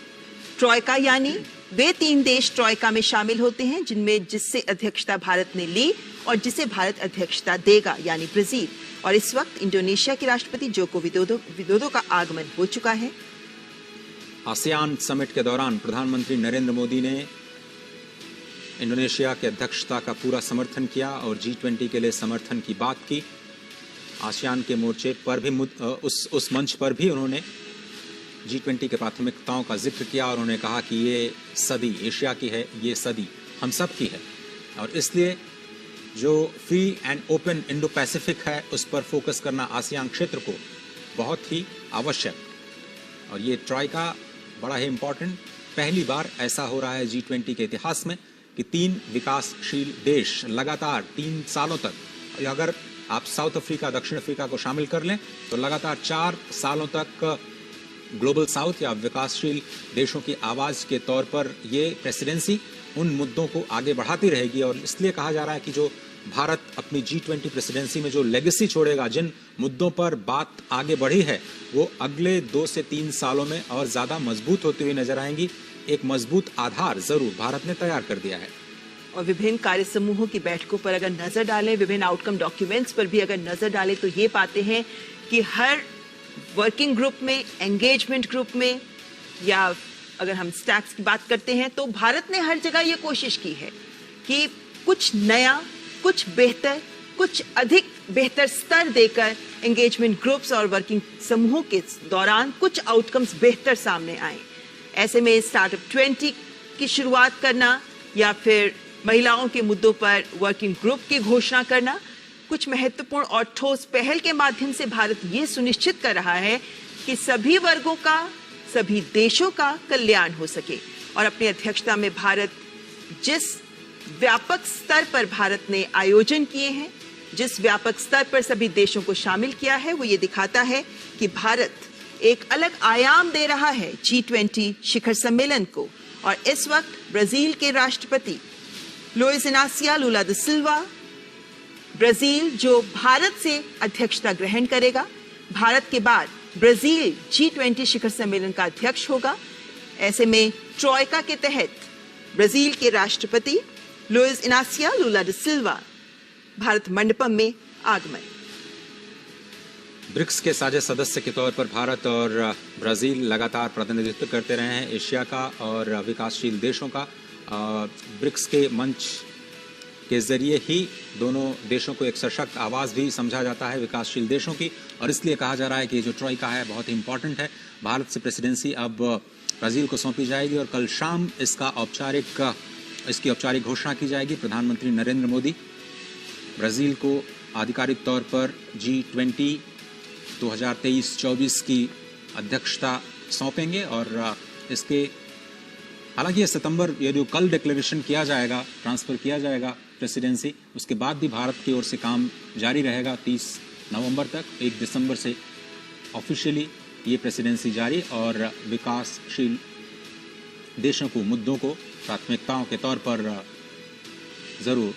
ट्रॉयका, यानी वे 3 देश ट्रॉयका में शामिल होते हैं जिससे अध्यक्षता भारत ने ली और जिसे भारत अध्यक्षता देगा, यानी ब्राजील। और इस वक्त इंडोनेशिया के राष्ट्रपति जोको विदोदो का आगमन हो चुका है। आसियान समिट के दौरान प्रधानमंत्री नरेंद्र मोदी ने इंडोनेशिया की अध्यक्षता का पूरा समर्थन किया और G20 के लिए समर्थन की बात की। आसियान के मोर्चे पर भी उस मंच पर भी उन्होंने G20 के प्राथमिकताओं का जिक्र किया और उन्होंने कहा कि ये सदी एशिया की है, ये सदी हम सब की है और इसलिए जो free and open Indo Pacific है उस पर फोकस करना आसियान क्षेत्र को बहुत ही आवश्यक। और ये ट्रॉयका बड़ा ही इम्पोर्टेंट, पहली बार ऐसा हो रहा है G20 के इतिहास में कि 3 विकासशील देश लगातार 3 सालों तक, अगर आप साउथ अफ्रीका, दक्षिण अफ्रीका को शामिल कर लें तो लगातार 4 सालों तक ग्लोबल साउथ या विकासशील देशों की आवाज के तौर पर ये प्रेसिडेंसी उन मुद्दों को आगे बढ़ाती रहेगी। और इसलिए कहा जा रहा है कि जो भारत अपनी G20 प्रेसिडेंसी में जो लेगेसी छोड़ेगा, जिन मुद्दों पर बात आगे बढ़ी है, वो अगले 2 से 3 सालों में और ज्यादा मजबूत होती हुई नजर आएंगी। एक मजबूत आधार जरूर भारत ने तैयार कर दिया है। और विभिन्न कार्य समूहों की बैठकों पर अगर नजर डालें, विभिन्न आउटकम डॉक्यूमेंट्स पर भी अगर नजर डालें तो ये पाते हैं कि हर वर्किंग ग्रुप में, एंगेजमेंट ग्रुप में, या अगर हम स्टैक्स की बात करते हैं तो भारत ने हर जगह ये कोशिश की है कि कुछ नया, कुछ बेहतर, कुछ अधिक बेहतर स्तर देकर एंगेजमेंट ग्रुप्स और वर्किंग समूहों के दौरान कुछ आउटकम्स बेहतर सामने आए। ऐसे में स्टार्टअप 20 की शुरुआत करना या फिर महिलाओं के मुद्दों पर वर्किंग ग्रुप की घोषणा करना, कुछ महत्वपूर्ण और ठोस पहल के माध्यम से भारत ये सुनिश्चित कर रहा है कि सभी वर्गों का, सभी देशों का कल्याण हो सके। और अपनी अध्यक्षता में भारत जिस व्यापक स्तर पर भारत ने आयोजन किए हैं, जिस व्यापक स्तर पर सभी देशों को शामिल किया है, वो ये दिखाता है कि भारत एक अलग आयाम दे रहा है G20 शिखर सम्मेलन को। और इस वक्त ब्राजील के राष्ट्रपति लुइस इनासियो लुला दा सिल्वा, ब्राजील जो भारत से अध्यक्षता ग्रहण करेगा, भारत के बाद ब्राजील G20 शिखर सम्मेलन का अध्यक्ष होगा। ऐसे में ट्रॉयका के तहत ब्राजील के राष्ट्रपति लुइस इनासियो लुला दा सिल्वा भारत मंडपम में आगमन। ब्रिक्स के साझा सदस्य के तौर पर भारत और ब्राजील लगातार प्रतिनिधित्व करते रहे हैं एशिया का और विकासशील देशों का। ब्रिक्स के मंच के जरिए ही दोनों देशों को एक सशक्त आवाज भी समझा जाता है विकासशील देशों की, और इसलिए कहा जा रहा है कि जो ट्रॉयका है बहुत ही इंपॉर्टेंट है। भारत से प्रेसिडेंसी अब ब्राजील को सौंपी जाएगी और कल शाम इसकी औपचारिक घोषणा की जाएगी। प्रधानमंत्री नरेंद्र मोदी ब्राजील को आधिकारिक तौर पर G20 2023-24 की अध्यक्षता सौंपेंगे और इसके हालांकि ये सितंबर, ये जो कल डिक्लेरेशन किया जाएगा, ट्रांसफर किया जाएगा प्रेसिडेंसी, उसके बाद भी भारत की ओर से काम जारी रहेगा 30 नवंबर तक। 1 दिसंबर से ऑफिशियली ये प्रेसिडेंसी जारी, और विकासशील देशों को, मुद्दों को प्राथमिकताओं के तौर पर जरूर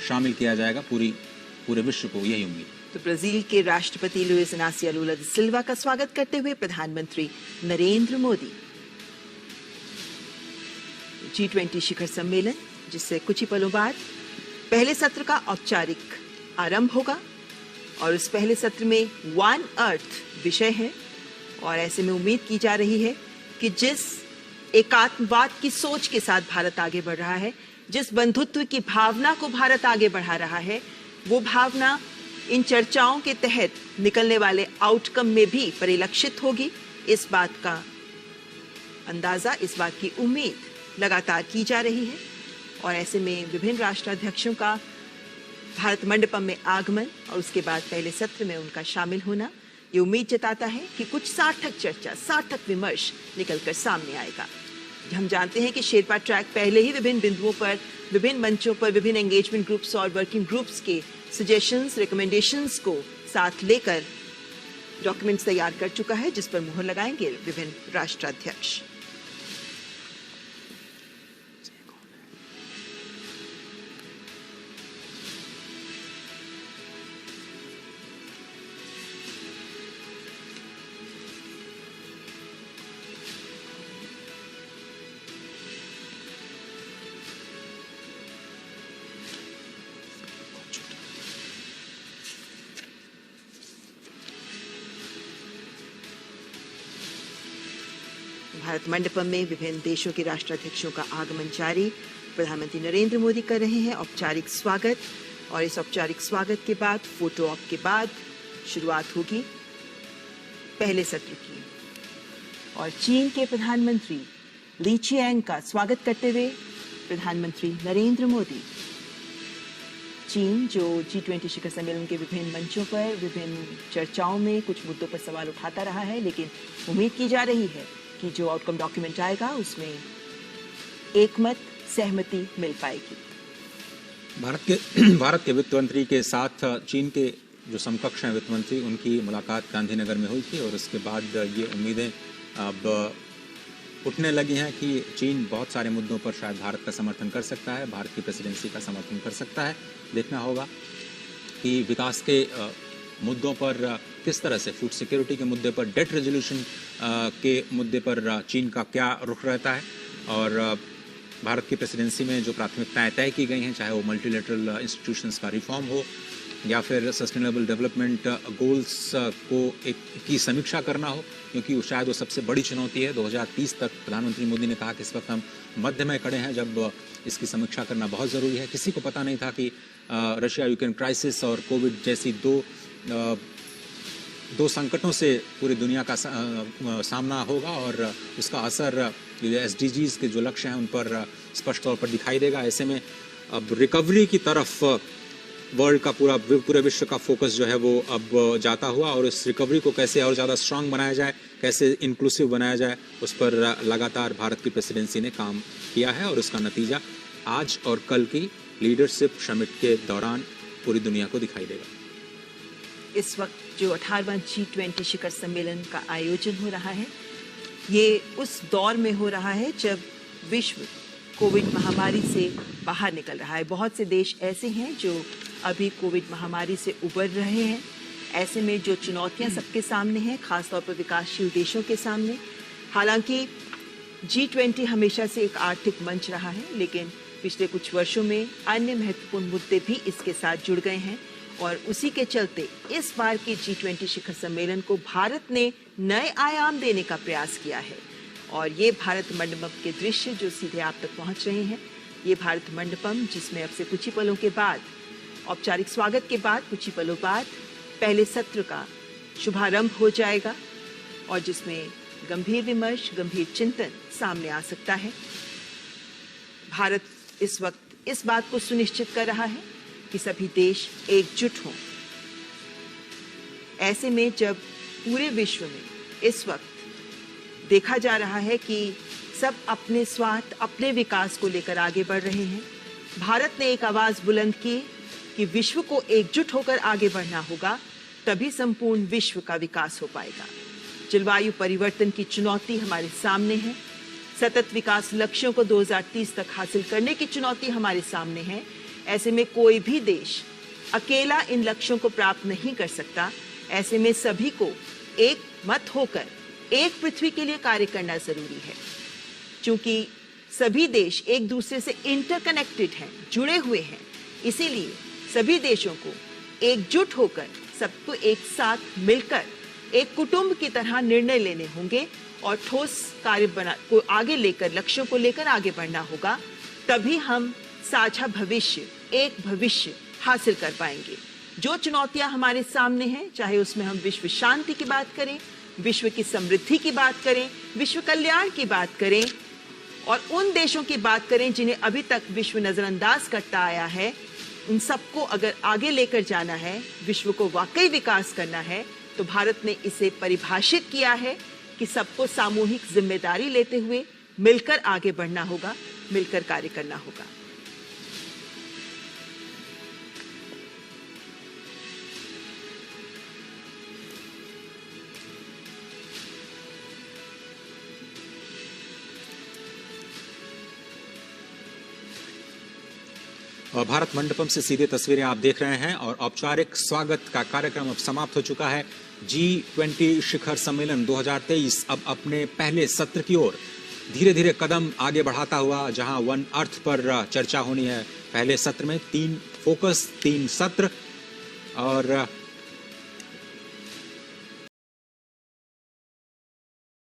शामिल किया जाएगा, पूरे विश्व को यही उम्मीद। तो ब्राजील के राष्ट्रपति लुइस इनासियो लुला दा सिल्वा का स्वागत करते हुए प्रधानमंत्री नरेंद्र मोदी। G20 शिखर सम्मेलन, जिससे कुछ ही पलों बाद पहले सत्र का औपचारिक आरंभ होगा, और उस पहले सत्र में वन अर्थ विषय है। और ऐसे में उम्मीद की जा रही है कि जिस एकात्मवाद की सोच के साथ भारत आगे बढ़ रहा है, जिस बंधुत्व की भावना को भारत आगे बढ़ा रहा है, वो भावना इन चर्चाओं के तहत निकलने वाले आउटकम में भी परिलक्षित होगी। इस बात का अंदाजा, इस बात की उम्मीद लगातार की जा रही है। और ऐसे में विभिन्न राष्ट्राध्यक्षों का भारत मंडपम में आगमन और उसके बाद पहले सत्र में उनका शामिल होना, ये उम्मीद जताता है कि कुछ सार्थक चर्चा, सार्थक विमर्श निकलकर सामने आएगा। हम जानते हैं कि शेरपा ट्रैक पहले ही विभिन्न बिंदुओं पर, विभिन्न मंचों पर, विभिन्न एंगेजमेंट ग्रुप्स और वर्किंग ग्रुप्स के सजेशंस, रिकमेंडेशंस को साथ लेकर डॉक्यूमेंट्स तैयार कर चुका है, जिस पर मुहर लगाएंगे विभिन्न राष्ट्राध्यक्ष। भारत मंडपम में विभिन्न देशों के राष्ट्राध्यक्षों का आगमन जारी। प्रधानमंत्री नरेंद्र मोदी कर रहे हैं औपचारिक स्वागत, और इस औपचारिक स्वागत के बाद फोटो ऑप के बाद शुरुआत होगी पहले सत्र की। और चीन के प्रधानमंत्री ली चियांग का स्वागत करते हुए प्रधानमंत्री नरेंद्र मोदी। चीन जो G20 शिखर सम्मेलन के विभिन्न मंचों पर, विभिन्न चर्चाओं में कुछ मुद्दों पर सवाल उठाता रहा है, लेकिन उम्मीद की जा रही है कि जो आउटकम डॉक्यूमेंट आएगा उसमें एकमत, सहमति मिल पाएगी। भारत के वित्त मंत्री के साथ चीन के जो समकक्ष हैं वित्त मंत्री, उनकी मुलाकात गांधीनगर में हुई थी, और उसके बाद ये उम्मीदें अब उठने लगी हैं कि चीन बहुत सारे मुद्दों पर शायद भारत का समर्थन कर सकता है, भारत की प्रेसिडेंसी का समर्थन कर सकता है। देखना होगा कि विकास के मुद्दों पर किस तरह से, फूड सिक्योरिटी के मुद्दे पर, डेट रेजोल्यूशन के मुद्दे पर चीन का क्या रुख रहता है, और भारत की प्रेसिडेंसी में जो प्राथमिकताएं तय की गई हैं, चाहे वो मल्टीलेटरल इंस्टीट्यूशंस का रिफॉर्म हो या फिर सस्टेनेबल डेवलपमेंट गोल्स की समीक्षा करना हो, क्योंकि शायद वो सबसे बड़ी चुनौती है। 2030 तक प्रधानमंत्री मोदी ने कहा कि इस वक्त हम मध्य में खड़े हैं, जब इसकी समीक्षा करना बहुत ज़रूरी है। किसी को पता नहीं था कि रशिया यूक्रेन क्राइसिस और कोविड जैसी दो संकटों से पूरी दुनिया का सामना होगा, और उसका असर SDGs के जो लक्ष्य हैं उन पर स्पष्ट तौर पर दिखाई देगा। ऐसे में अब रिकवरी की तरफ वर्ल्ड का पूरे विश्व का फोकस जो है वो अब जाता हुआ, और इस रिकवरी को कैसे और ज़्यादा स्ट्रांग बनाया जाए, कैसे इंक्लूसिव बनाया जाए, उस पर लगातार भारत की प्रेसिडेंसी ने काम किया है, और उसका नतीजा आज और कल की लीडरशिप समिट के दौरान पूरी दुनिया को दिखाई देगा। इस वक्त जो 18वां G20 शिखर सम्मेलन का आयोजन हो रहा है, ये उस दौर में हो रहा है जब विश्व कोविड महामारी से बाहर निकल रहा है। बहुत से देश ऐसे हैं जो अभी कोविड महामारी से उबर रहे हैं। ऐसे में जो चुनौतियां सबके सामने हैं, खासतौर पर विकासशील देशों के सामने, हालांकि G20 हमेशा से एक आर्थिक मंच रहा है, लेकिन पिछले कुछ वर्षों में अन्य महत्वपूर्ण मुद्दे भी इसके साथ जुड़ गए हैं, और उसी के चलते इस बार के G20 शिखर सम्मेलन को भारत ने नए आयाम देने का प्रयास किया है। और ये भारत मंडपम के दृश्य जो सीधे आप तक पहुंच रहे हैं, ये भारत मंडपम जिसमें अब से कुछ ही पलों के बाद, औपचारिक स्वागत के बाद कुछ ही पलों बाद पहले सत्र का शुभारंभ हो जाएगा, और जिसमें गंभीर विमर्श, गंभीर चिंतन सामने आ सकता है। भारत इस वक्त इस बात को सुनिश्चित कर रहा है कि सभी देश एकजुट हों। ऐसे में जब पूरे विश्व में इस वक्त देखा जा रहा है कि सब अपने स्वार्थ, अपने विकास को लेकर आगे बढ़ रहे हैं। भारत ने एक आवाज बुलंद की कि विश्व को एकजुट होकर आगे बढ़ना होगा, तभी संपूर्ण विश्व का विकास हो पाएगा। जलवायु परिवर्तन की चुनौती हमारे सामने है। सतत विकास लक्ष्यों को 2030 तक हासिल करने की चुनौती हमारे सामने है। ऐसे में कोई भी देश अकेला इन लक्ष्यों को प्राप्त नहीं कर सकता। ऐसे में सभी को एक मत होकर एक पृथ्वी के लिए कार्य करना जरूरी है। क्योंकि सभी देश एक दूसरे से इंटरकनेक्टेड हैं, जुड़े हुए हैं, इसीलिए सभी देशों को एकजुट होकर, सबको एक साथ मिलकर एक कुटुंब की तरह निर्णय लेने होंगे और ठोस कार्य को आगे लेकर, लक्ष्यों को लेकर आगे बढ़ना होगा। तभी हम साझा भविष्य, एक भविष्य हासिल कर पाएंगे। जो चुनौतियां हमारे सामने हैं, चाहे उसमें हम विश्व शांति की बात करें, विश्व की समृद्धि की बात करें, विश्व कल्याण की बात करें और उन देशों की बात करें जिन्हें अभी तक विश्व नजरअंदाज करता आया है, उन सबको अगर आगे लेकर जाना है, विश्व को वाकई विकास करना है, तो भारत ने इसे परिभाषित किया है कि सबको सामूहिक जिम्मेदारी लेते हुए मिलकर आगे बढ़ना होगा, मिलकर कार्य करना होगा। और भारत मंडपम से सीधे तस्वीरें आप देख रहे हैं और औपचारिक स्वागत का कार्यक्रम अब समाप्त हो चुका है। G20 शिखर सम्मेलन 2023 अब अपने पहले सत्र की ओर धीरे धीरे कदम आगे बढ़ाता हुआ, जहां वन अर्थ पर चर्चा होनी है। पहले सत्र में 3 फोकस, 3 सत्र और